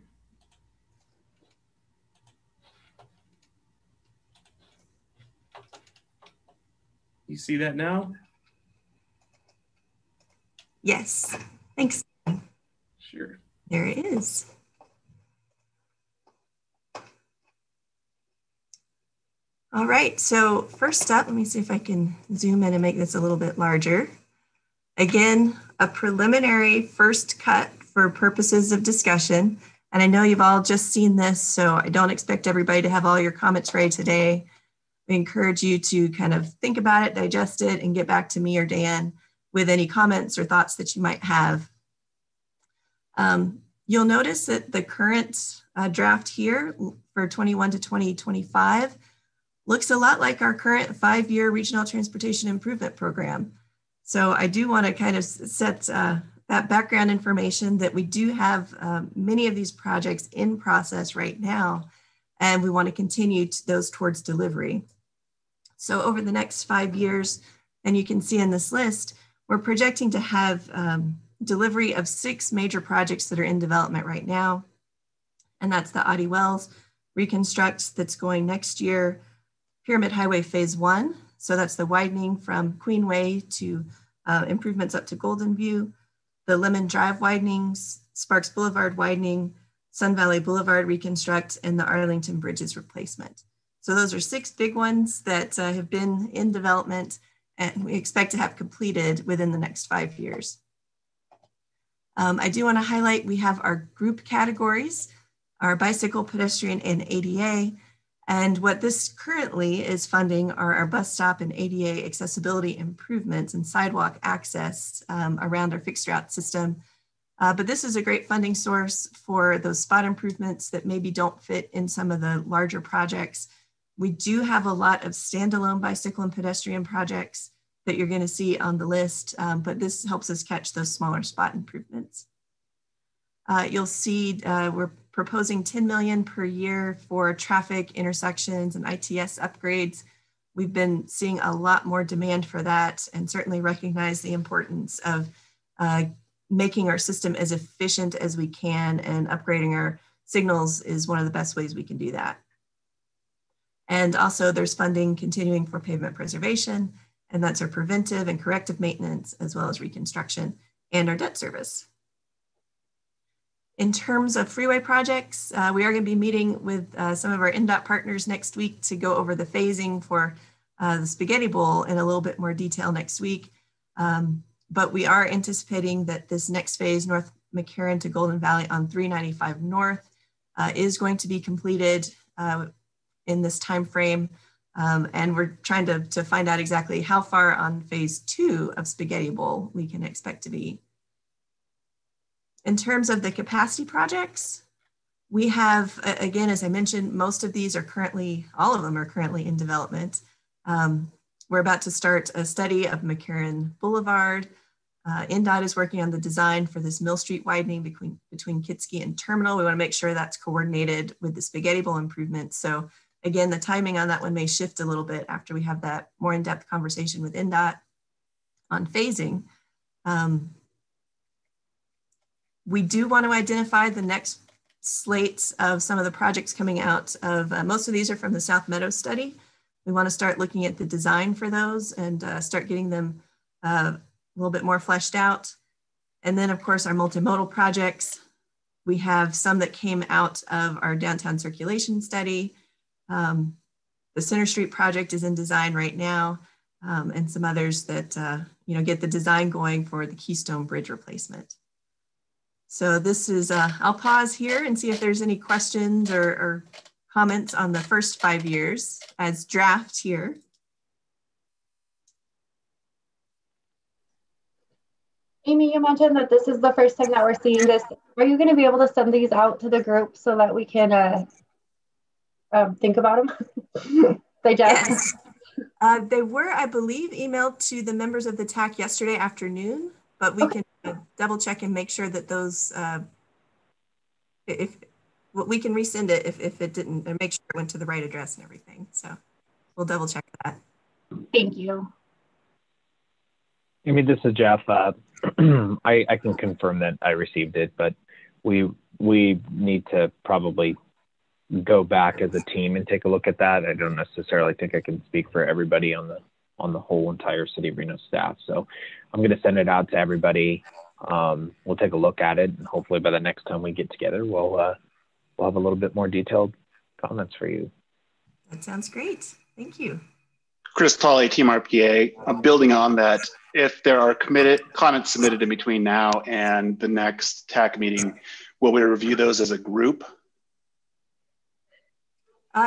You see that now? Yes, thanks. Sure. There it is. All right, so first up, let me see if I can zoom in and make this a little bit larger. Again, a preliminary first cut for purposes of discussion. And I know you've all just seen this, so I don't expect everybody to have all your comments ready today. We encourage you to kind of think about it, digest it, and get back to me or Dan with any comments or thoughts that you might have. You'll notice that the current draft here for 21 to 2025 looks a lot like our current 5-year regional transportation improvement program. So I do want to kind of set that background information that we do have many of these projects in process right now, and we want to continue those towards delivery. So over the next 5 years, and you can see in this list, we're projecting to have delivery of 6 major projects that are in development right now. And that's the Oddie Wells reconstruct that's going next year, Pyramid Highway Phase 1. So that's the widening from Queenway to improvements up to Golden View, the Lemon Drive widenings, Sparks Boulevard widening, Sun Valley Boulevard reconstruct, and the Arlington Bridges replacement. So those are 6 big ones that have been in development and we expect to have completed within the next 5 years. I do want to highlight, we have our group categories, our bicycle, pedestrian, and ADA. And what this currently is funding are our bus stop and ADA accessibility improvements and sidewalk access around our fixed route system. But this is a great funding source for those spot improvements that maybe don't fit in some of the larger projects. We do have a lot of standalone bicycle and pedestrian projects that you're going to see on the list, but this helps us catch those smaller spot improvements. You'll see we're proposing $10 million per year for traffic intersections and ITS upgrades. We've been seeing a lot more demand for that and certainly recognize the importance of making our system as efficient as we can, and upgrading our signals is one of the best ways we can do that. And also there's funding continuing for pavement preservation, and that's our preventive and corrective maintenance, as well as reconstruction and our debt service. In terms of freeway projects, we are going to be meeting with some of our NDOT partners next week to go over the phasing for the Spaghetti Bowl in a little bit more detail next week. But we are anticipating that this next phase, North McCarran to Golden Valley on 395 North, is going to be completed in this time frame. And we're trying to find out exactly how far on phase 2 of Spaghetti Bowl we can expect to be. In terms of the capacity projects, we have, again, as I mentioned, most of these are currently, all of them are currently in development. We're about to start a study of McCarran Boulevard. NDOT is working on the design for this Mill Street widening between Kitsky and Terminal. We want to make sure that's coordinated with the Spaghetti Bowl improvements. So again, the timing on that one may shift a little bit after we have that more in-depth conversation with NDOT on phasing. We do want to identify the next slate of some of the projects coming out of, most of these are from the South Meadows study. We want to start looking at the design for those and start getting them a little bit more fleshed out. And then of course, our multimodal projects. We have some that came out of our downtown circulation study. The Center Street project is in design right now, and some others that get the design going for the Keystone Bridge replacement. So this is, I'll pause here and see if there's any questions or comments on the first 5 years as draft here. Amy, you mentioned that this is the first time that we're seeing this. Are you going to be able to send these out to the group so that we can think about them? Yes. They were, I believe, emailed to the members of the TAC yesterday afternoon, but we can double check and make sure that those, we can resend it if it didn't, and make sure it went to the right address and everything. So we'll double check that. Thank you. Amy, this is Jeff. I can confirm that I received it, but we need to probably go back as a team and take a look at that. I don't necessarily think I can speak for everybody on the whole entire City of Reno staff. So I'm going to send it out to everybody. We'll take a look at it, and hopefully by the next time we get together, we'll have a little bit more detailed comments for you. That sounds great. Thank you. Chris Tolley, Team RPA. I'm building on that. If there are comments submitted in between now and the next TAC meeting, will we review those as a group?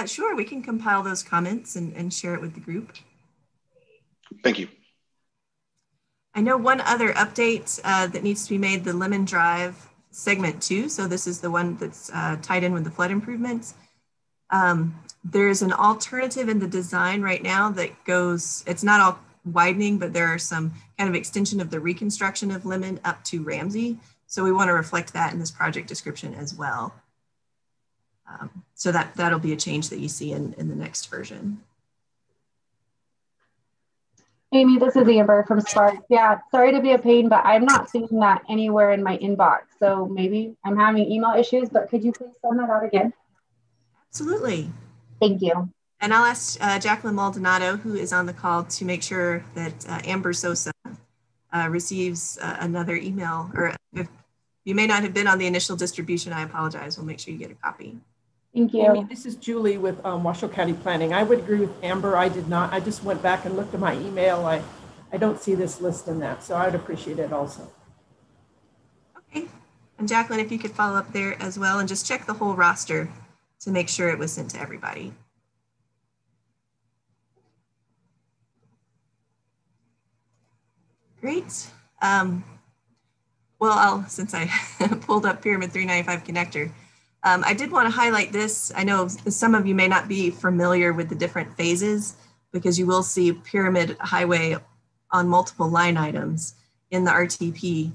Sure, we can compile those comments and share it with the group. Thank you. I know one other update that needs to be made, the Lemon Drive segment 2. So this is the one that's tied in with the flood improvements. There's an alternative in the design right now that goes, it's not all widening, but there are some kind of extension of the reconstruction of Lemon up to Ramsey. So we want to reflect that in this project description as well. So that'll be a change that you see in the next version. Amy, this is Amber from Spark. Yeah, sorry to be a pain, but I'm not seeing that anywhere in my inbox. So maybe I'm having email issues, but could you please send that out again? Absolutely. Thank you. And I'll ask Jacqueline Maldonado, who is on the call, to make sure that Amber Sosa receives another email. Or if you may not have been on the initial distribution, I apologize. We'll make sure you get a copy. Thank you. Amy, this is Julie with Washoe County Planning. I would agree with Amber. I did not. I just went back and looked at my email. I don't see this list in that, so I would appreciate it also. Okay. And Jacqueline, if you could follow up there as well and just check the whole roster to make sure it was sent to everybody. Great. Well, since I pulled up Pyramid 395 connector, I did want to highlight this. I know some of you may not be familiar with the different phases because you will see Pyramid Highway on multiple line items in the RTP.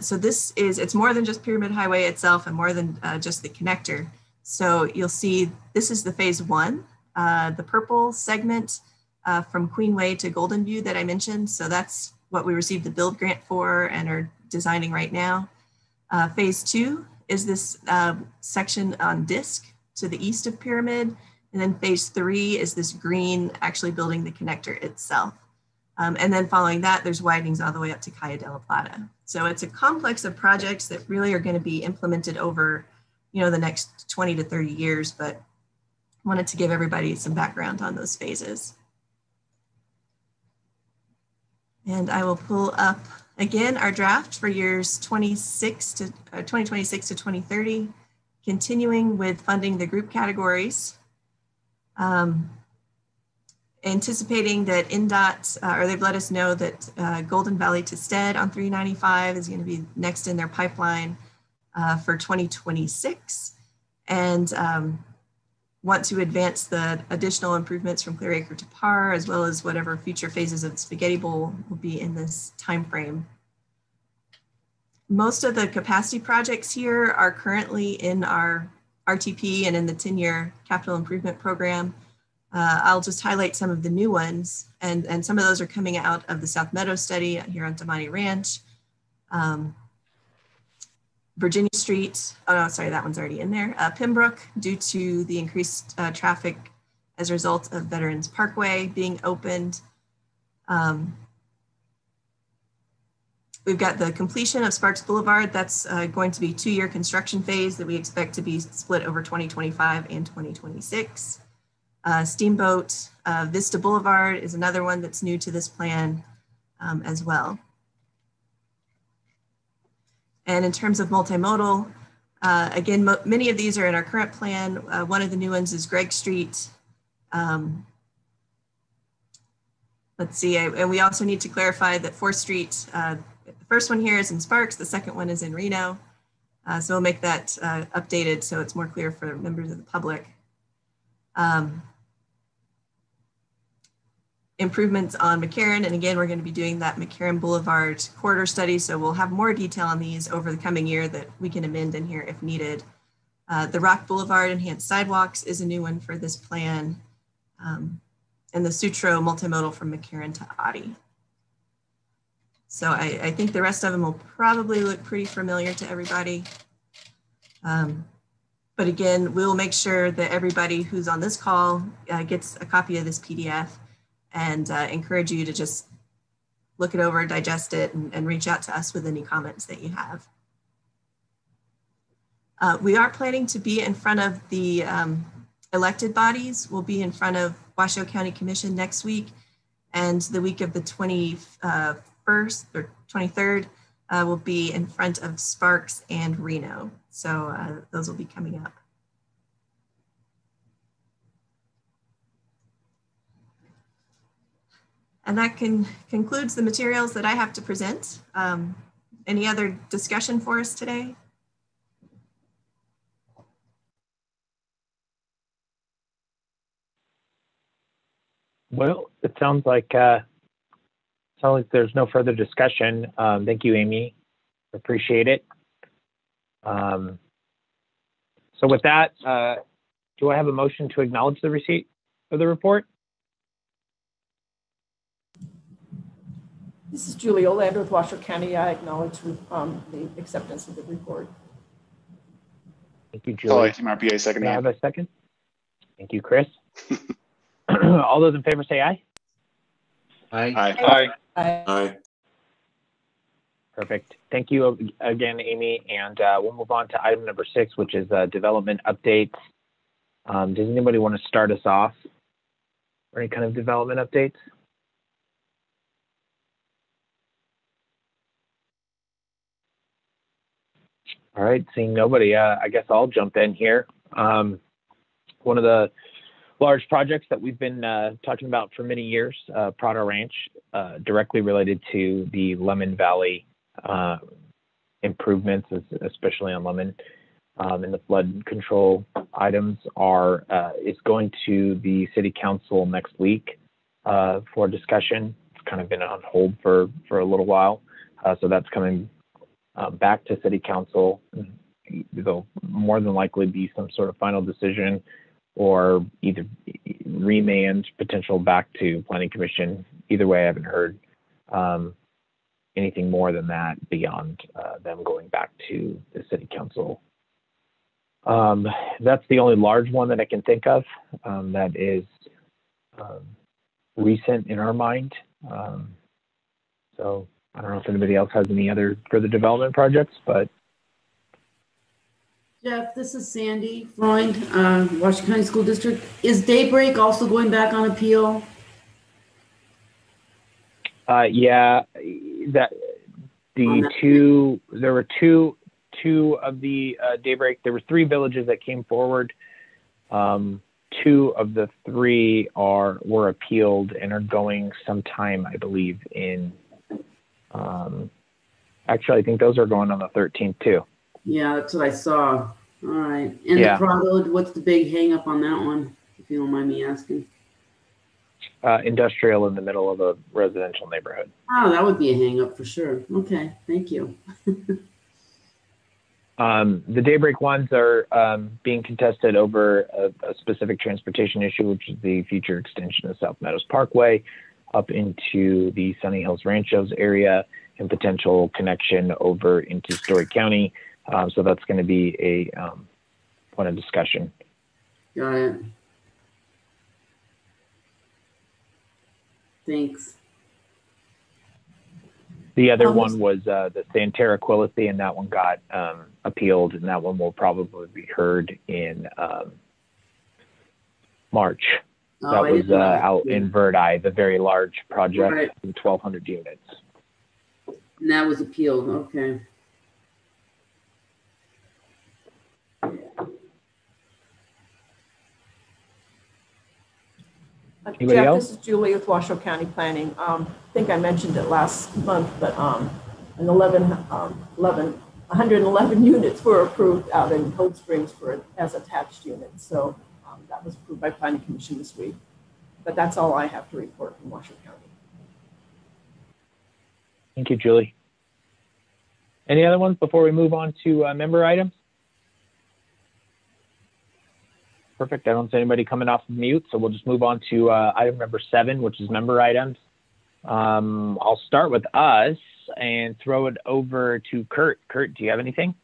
So it's more than just Pyramid Highway itself and more than just the connector. So you'll see this is the phase 1, the purple segment from Queen Way to Golden View that I mentioned. So that's what we received the build grant for and are designing right now. Phase 2 is this section on Disc to the east of Pyramid. And then phase 3 is this green actually building the connector itself. And then following that, there's widenings all the way up to Calle de la Plata. So it's a complex of projects that really are going to be implemented over, the next 20 to 30 years, but wanted to give everybody some background on those phases. And I will pull up again our draft for years 2026 to 2030, continuing with funding the group categories. Anticipating that NDOT, or they've let us know that Golden Valley to Stead on 395 is going to be next in their pipeline for 2026, and want to advance the additional improvements from Clear Acre to Par, as well as whatever future phases of Spaghetti Bowl will be in this time frame. Most of the capacity projects here are currently in our RTP and in the 10-year capital improvement program. I'll just highlight some of the new ones, and some of those are coming out of the South Meadow study here on Damani Ranch. Virginia Street, oh no, sorry, that one's already in there. Pembroke, due to the increased traffic as a result of Veterans Parkway being opened. We've got the completion of Sparks Boulevard. That's going to be 2-year construction phase that we expect to be split over 2025 and 2026. Steamboat Vista Boulevard is another one that's new to this plan as well. And in terms of multimodal, again, many of these are in our current plan. One of the new ones is Gregg Street. Let's see, and we also need to clarify that 4th Street, the first one here is in Sparks, the second one is in Reno. So we'll make that updated so it's more clear for members of the public. Improvements on McCarran, and again, we're going to be doing that McCarran Boulevard corridor study, so we'll have more detail on these over the coming year that we can amend in here if needed. The Rock Boulevard enhanced sidewalks is a new one for this plan, and the Sutro multimodal from McCarran to Oddie. So I think the rest of them will probably look pretty familiar to everybody. But again, we will make sure that everybody who's on this call gets a copy of this PDF, and encourage you to just look it over, digest it, and reach out to us with any comments that you have. We are planning to be in front of the elected bodies. We'll be in front of Washoe County Commission next week, and the week of the 21st or 23rd, we'll be in front of Sparks and Reno. So those will be coming up. And that concludes the materials that I have to present. Any other discussion for us today? Well, it sounds like there's no further discussion. Thank you, Amy. Appreciate it. So with that, do I have a motion to acknowledge the receipt of the report? This is Julie Olander with Washoe County. I acknowledge the acceptance of the report. Thank you, Julie. RPA second. May I have a second? Thank you, Chris. All those in favor say aye. Aye. Aye. Aye. Aye. Perfect. Thank you again, Amy. And we'll move on to item number 6, which is development updates. Does anybody want to start us off for any kind of development updates? All right, seeing nobody, I guess I'll jump in here. One of the large projects that we've been talking about for many years, Prado Ranch, directly related to the Lemon Valley improvements, especially on Lemon, and the flood control items is going to the City Council next week for discussion. It's kind of been on hold for a little while, so that's coming back to City Council. There'll more than likely be some sort of final decision, or either remand potential back to Planning Commission. Either way, I haven't heard anything more than that beyond them going back to the City Council. That's the only large one that I can think of that is recent in our mind. So I don't know if anybody else has any other further development projects, but. Jeff, this is Sandy Freund, Washington County School District. Is Daybreak also going back on appeal? Yeah, there were two of the Daybreak. There were 3 villages that came forward. 2 of the 3 were appealed and are going sometime, I believe, in. Actually, I think those are going on the 13th too. Yeah, that's what I saw. All right. And yeah. The Prado, what's the big hang up on that one, if you don't mind me asking? Industrial in the middle of a residential neighborhood. Oh, that would be a hang up for sure. Okay, thank you. The Daybreak ones are being contested over a specific transportation issue, which is the future extension of South Meadows Parkway up into the Sunny Hills Ranchos area and potential connection over into Story County. So that's going to be a point of discussion. Got it. Thanks. The other one was the Santera Quillisi, and that one got appealed, and that one will probably be heard in March. That was out in Verdi, the very large project, Right. 1,200 units. And that was appealed. Okay. Anybody Jeff, else? this is Julie with Washoe County Planning. I think I mentioned it last month, but 111 units were approved out in Cold Springs as attached units. So that was approved by Planning Commission this week. But that's all I have to report from Washoe County. Thank you, Julie. Any other ones before we move on to member items? Perfect. I don't see anybody coming off of mute, so we'll just move on to item number 7, which is member items. I'll start with us and throw it over to Kurt. Kurt, do you have anything?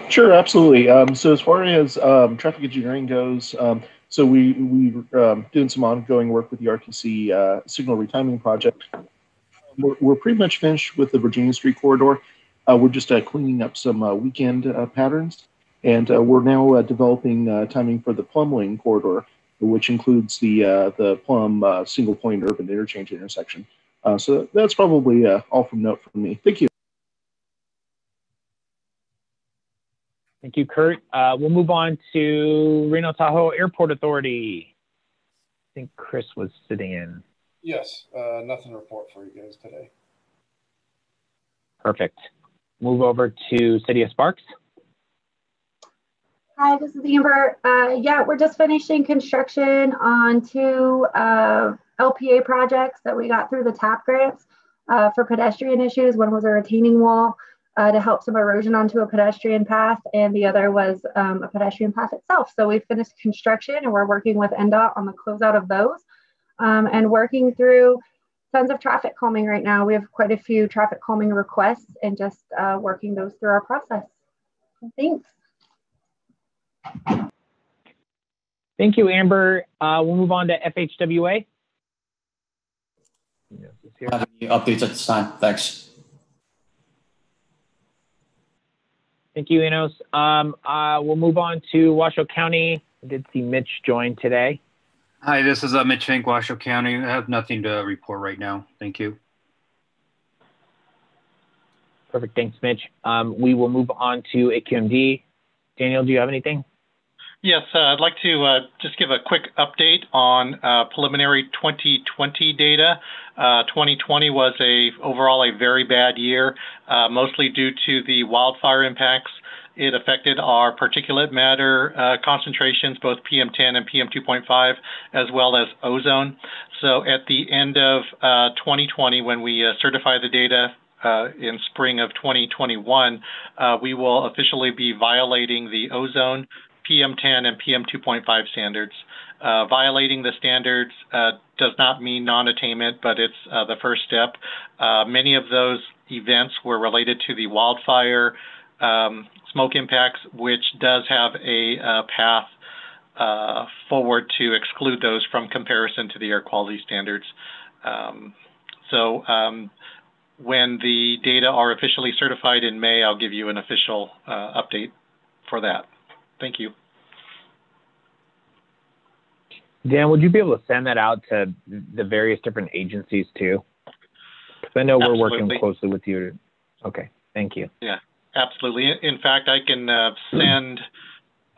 Sure, absolutely. So as far as traffic engineering goes, so we doing some ongoing work with the RTC signal retiming project. We're pretty much finished with the Virginia Street corridor. We're just cleaning up some weekend patterns. And we're now developing timing for the Plum Lane corridor, which includes the Plum single point urban interchange intersection. So that's probably all from note from me. Thank you. Thank you, Kurt. We'll move on to Reno Tahoe Airport Authority. I think Chris was sitting in. Yes, nothing to report for you guys today. Perfect. Move over to City of Sparks. Hi, this is Amber. Yeah, we're just finishing construction on 2 LPA projects that we got through the TAP grants for pedestrian issues. One was a retaining wall to help some erosion onto a pedestrian path, and the other was a pedestrian path itself. So we finished construction and we're working with NDOT on the closeout of those and working through tons of traffic calming right now. We have quite a few traffic calming requests and just working those through our process. Thanks. Thank you, Amber. We'll move on to FHWA. Have any updates at this time? Thanks. Thank you, Enos. We'll move on to Washoe County. I did see Mitch join today. Hi, this is Mitch Fink, Washoe County. I have nothing to report right now. Thank you. Perfect. Thanks, Mitch. We will move on to AQMD. Daniel, do you have anything? Yes, I'd like to just give a quick update on preliminary 2020 data. 2020 was overall a very bad year, mostly due to the wildfire impacts. It affected our particulate matter concentrations, both PM10 and PM2.5, as well as ozone. So at the end of 2020, when we certify the data in spring of 2021, we will officially be violating the ozone, PM10 and PM2.5 standards. Violating the standards does not mean non-attainment, but it's the first step. Many of those events were related to the wildfire smoke impacts, which does have a path forward to exclude those from comparison to the air quality standards. When the data are officially certified in May, I'll give you an official update for that. Thank you. Dan, would you be able to send that out to the various different agencies too? Because I know we're working closely with you. Okay, thank you. Yeah, absolutely. In fact, I can send,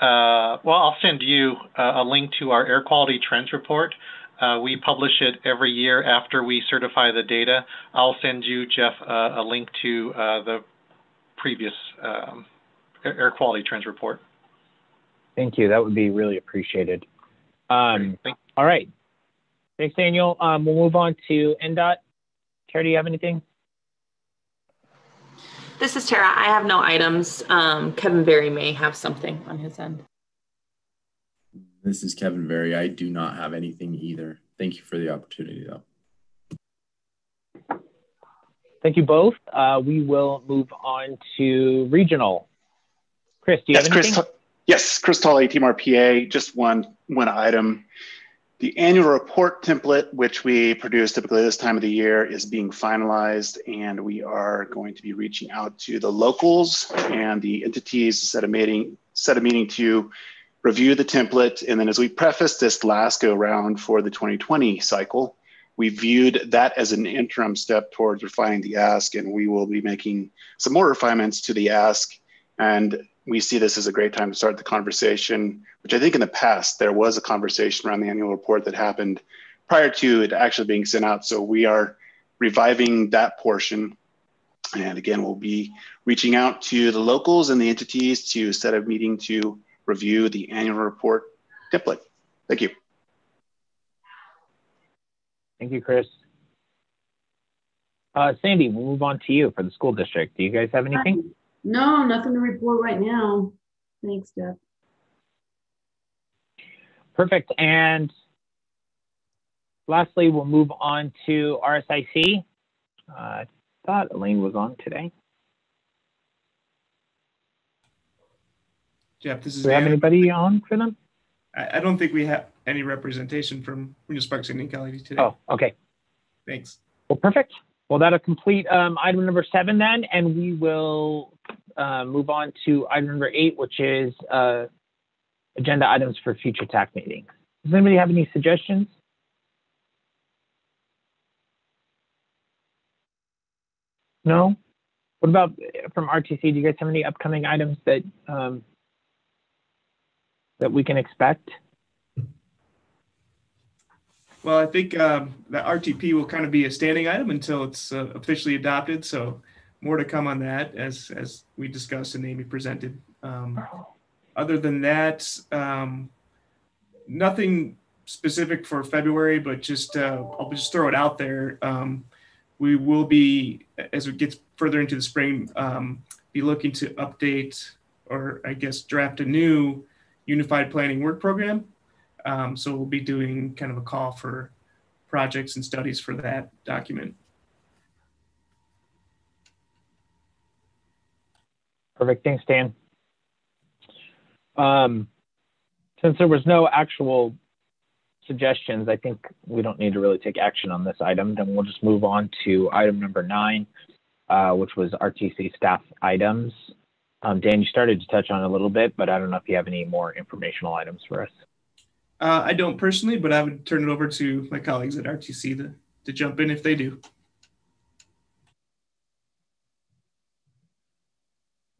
I'll send you a link to our air quality trends report. We publish it every year after we certify the data. I'll send you, Jeff, a link to the previous air quality trends report. Thank you. That would be really appreciated. All right. Thanks, Daniel. We'll move on to NDOT. Tara, do you have anything? This is Tara. I have no items. Kevin Berry may have something on his end. This is Kevin Berry. I do not have anything either. Thank you for the opportunity, though. Thank you both. We will move on to regional. Chris, do you have anything? Yes, Chris Tolley, Team RPA. Just one item. The annual report template, which we produce typically this time of the year, is being finalized, and we are going to be reaching out to the locals and the entities, set a meeting to review the template. And then as we preface this last go round for the 2020 cycle, we viewed that as an interim step towards refining the ask, and we will be making some more refinements to the ask. And we see this as a great time to start the conversation, which I think in the past, there was a conversation around the annual report that happened prior to it actually being sent out. So we are reviving that portion. And again, we'll be reaching out to the locals and the entities to set a meeting to review the annual report template. Thank you. Thank you, Chris. Sandy, we'll move on to you for the school district. Do you guys have anything? No, nothing to report right now. Thanks, Jeff. Perfect. And lastly, we'll move on to RSIC. I thought Elaine was on today. Jeff, this is Do we have anybody on for them? I don't think we have any representation from Regional Sparks and Ecology today. Oh, okay. Thanks. Well, perfect. Well, that'll complete item number 7 then, and we will move on to item number 8, which is agenda items for future TAC meetings. Does anybody have any suggestions? No? What about from RTC? Do you guys have any upcoming items that that we can expect? Well, I think the RTP will kind of be a standing item until it's officially adopted. So more to come on that as we discussed and Amy presented. Other than that, nothing specific for February, but just I'll just throw it out there. We will be, as it gets further into the spring, be looking to update or I guess draft a new unified planning work program. So we'll be doing kind of a call for projects and studies for that document. Perfect. Thanks, Dan. Since there was no actual suggestions, I think we don't need to really take action on this item. Then we'll just move on to item number 9, which was RTC staff items. Dan, you started to touch on it a little bit, but I don't know if you have any more informational items for us. I don't personally, but I would turn it over to my colleagues at RTC to jump in if they do.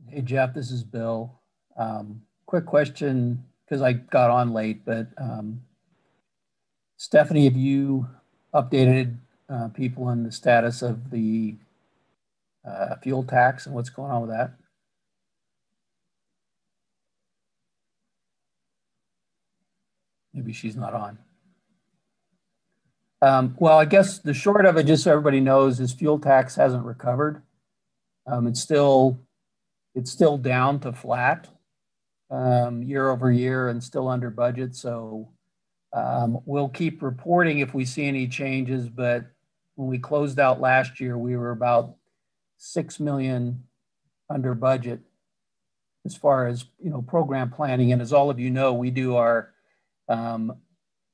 Hey, Jeff, this is Bill. Quick question, because I got on late, but Stephanie, have you updated people on the status of the fuel tax and what's going on with that? Maybe she's not on. Well, I guess the short of it, just so everybody knows, is fuel tax hasn't recovered. It's still down to flat year over year and still under budget. So we'll keep reporting if we see any changes. But when we closed out last year, we were about $6 million under budget as far as program planning. And as all of you know, we do our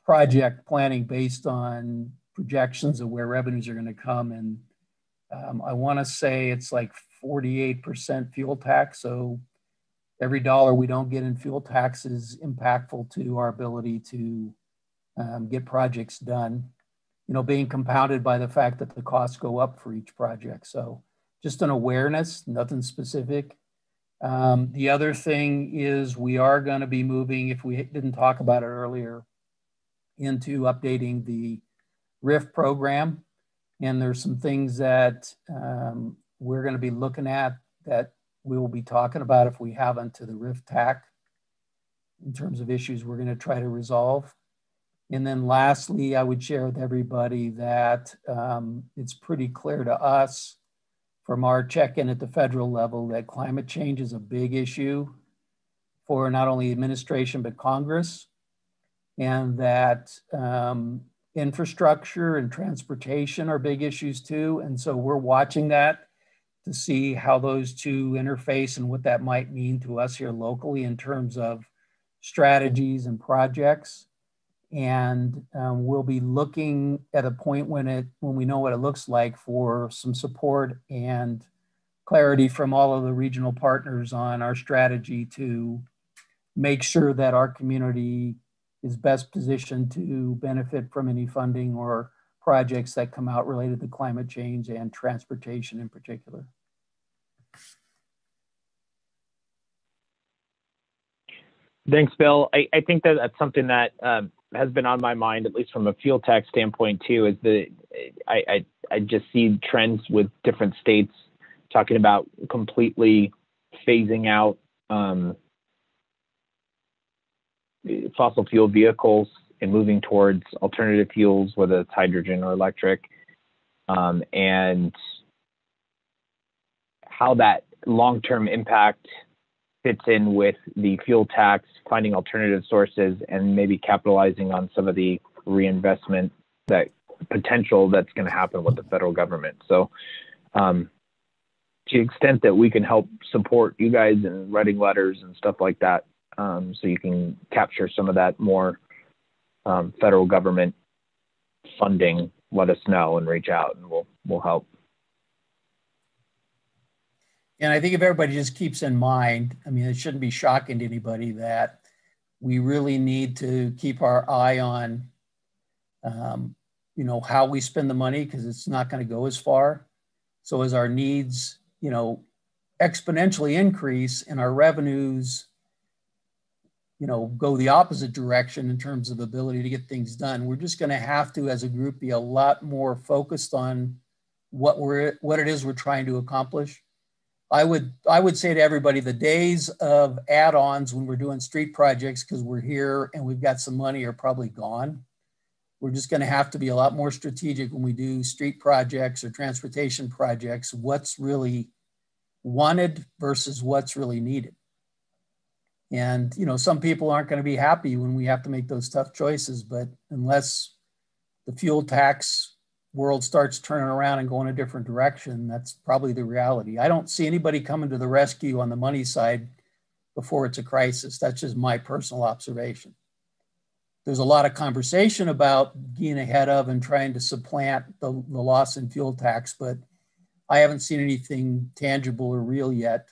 project planning based on projections of where revenues are going to come. And I want to say it's like 48% fuel tax. So every dollar we don't get in fuel tax is impactful to our ability to get projects done, being compounded by the fact that the costs go up for each project. So just an awareness, nothing specific. The other thing is we are going to be moving, if we didn't talk about it earlier, into updating the RIF program. And there's some things that we're going to be looking at that we will be talking about if we haven't to the RIF TAC in terms of issues we're going to try to resolve. And then lastly, I would share with everybody that it's pretty clear to us from our check-in at the federal level that climate change is a big issue for not only administration, but Congress, and that infrastructure and transportation are big issues too. And so we're watching that to see how those two interface and what that might mean to us here locally in terms of strategies and projects. And we'll be looking at a point when we know what it looks like for some support and clarity from all of the regional partners on our strategy to make sure that our community is best positioned to benefit from any funding or projects that come out related to climate change and transportation in particular. Thanks, Bill. I think that that's something that has been on my mind, at least from a fuel tax standpoint too, is that I just see trends with different states talking about completely phasing out fossil fuel vehicles and moving towards alternative fuels, whether it's hydrogen or electric, and how that long-term impact fits in with the fuel tax, finding alternative sources, and maybe capitalizing on some of the reinvestment that potential that's going to happen with the federal government. So to the extent that we can help support you guys in writing letters and stuff like that, so you can capture some of that more federal government funding, let us know and reach out, and we'll help. And I think if everybody just keeps in mind, I mean, it shouldn't be shocking to anybody that we really need to keep our eye on, you know, how we spend the money, because it's not going to go as far. So as our needs, you know, exponentially increase and our revenues, you know, go the opposite direction in terms of ability to get things done, we're just going to have to, as a group, be a lot more focused on what it is we're trying to accomplish. I would say to everybody, the days of add-ons when we're doing street projects because we're here and we've got some money are probably gone. We're just going to have to be a lot more strategic when we do street projects or transportation projects, what's really wanted versus what's really needed. And, you know, some people aren't going to be happy when we have to make those tough choices, but unless the fuel tax world starts turning around and going a different direction, that's probably the reality. I don't see anybody coming to the rescue on the money side before it's a crisis. That's just my personal observation. There's a lot of conversation about getting ahead of and trying to supplant the loss in fuel tax, but I haven't seen anything tangible or real yet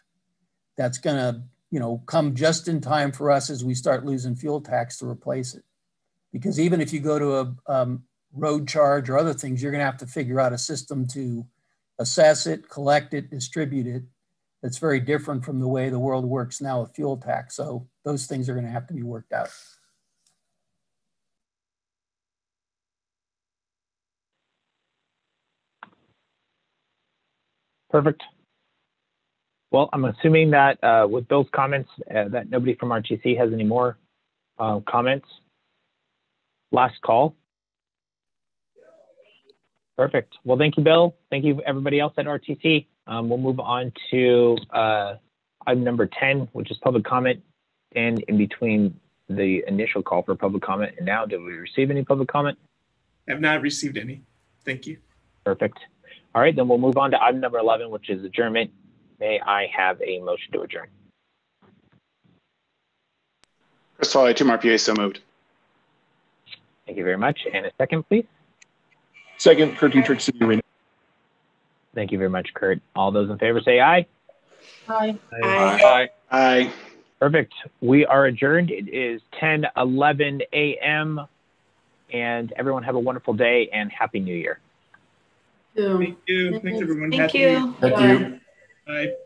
that's going to, you know, come just in time for us as we start losing fuel tax to replace it. Because even if you go to a road charge or other things, you're going to have to figure out a system to assess it, collect it, distribute it. That's very different from the way the world works now with fuel tax. So those things are going to have to be worked out. Perfect. Well, I'm assuming that with Bill's comments, that nobody from RTC has any more comments. Last call. Perfect. Well, thank you, Bill. Thank you, everybody else at RTC. We'll move on to item number 10, which is public comment. And in between the initial call for public comment and now, did we receive any public comment? I have not received any. Thank you. Perfect. All right, then we'll move on to item number 11, which is adjournment. May I have a motion to adjourn? Chris Foley, Team RPA, so moved. Thank you very much. And a second, please. Second, Kurt Dietrich, City Arena. Thank you very much, Kurt. All those in favor say aye. Aye. Aye. Aye. Aye. Perfect. We are adjourned. It is 10:11 a.m. And everyone have a wonderful day and Happy New Year. Thank you. Thanks, everyone. Thank Happy you. New Year. Thank you. Bye.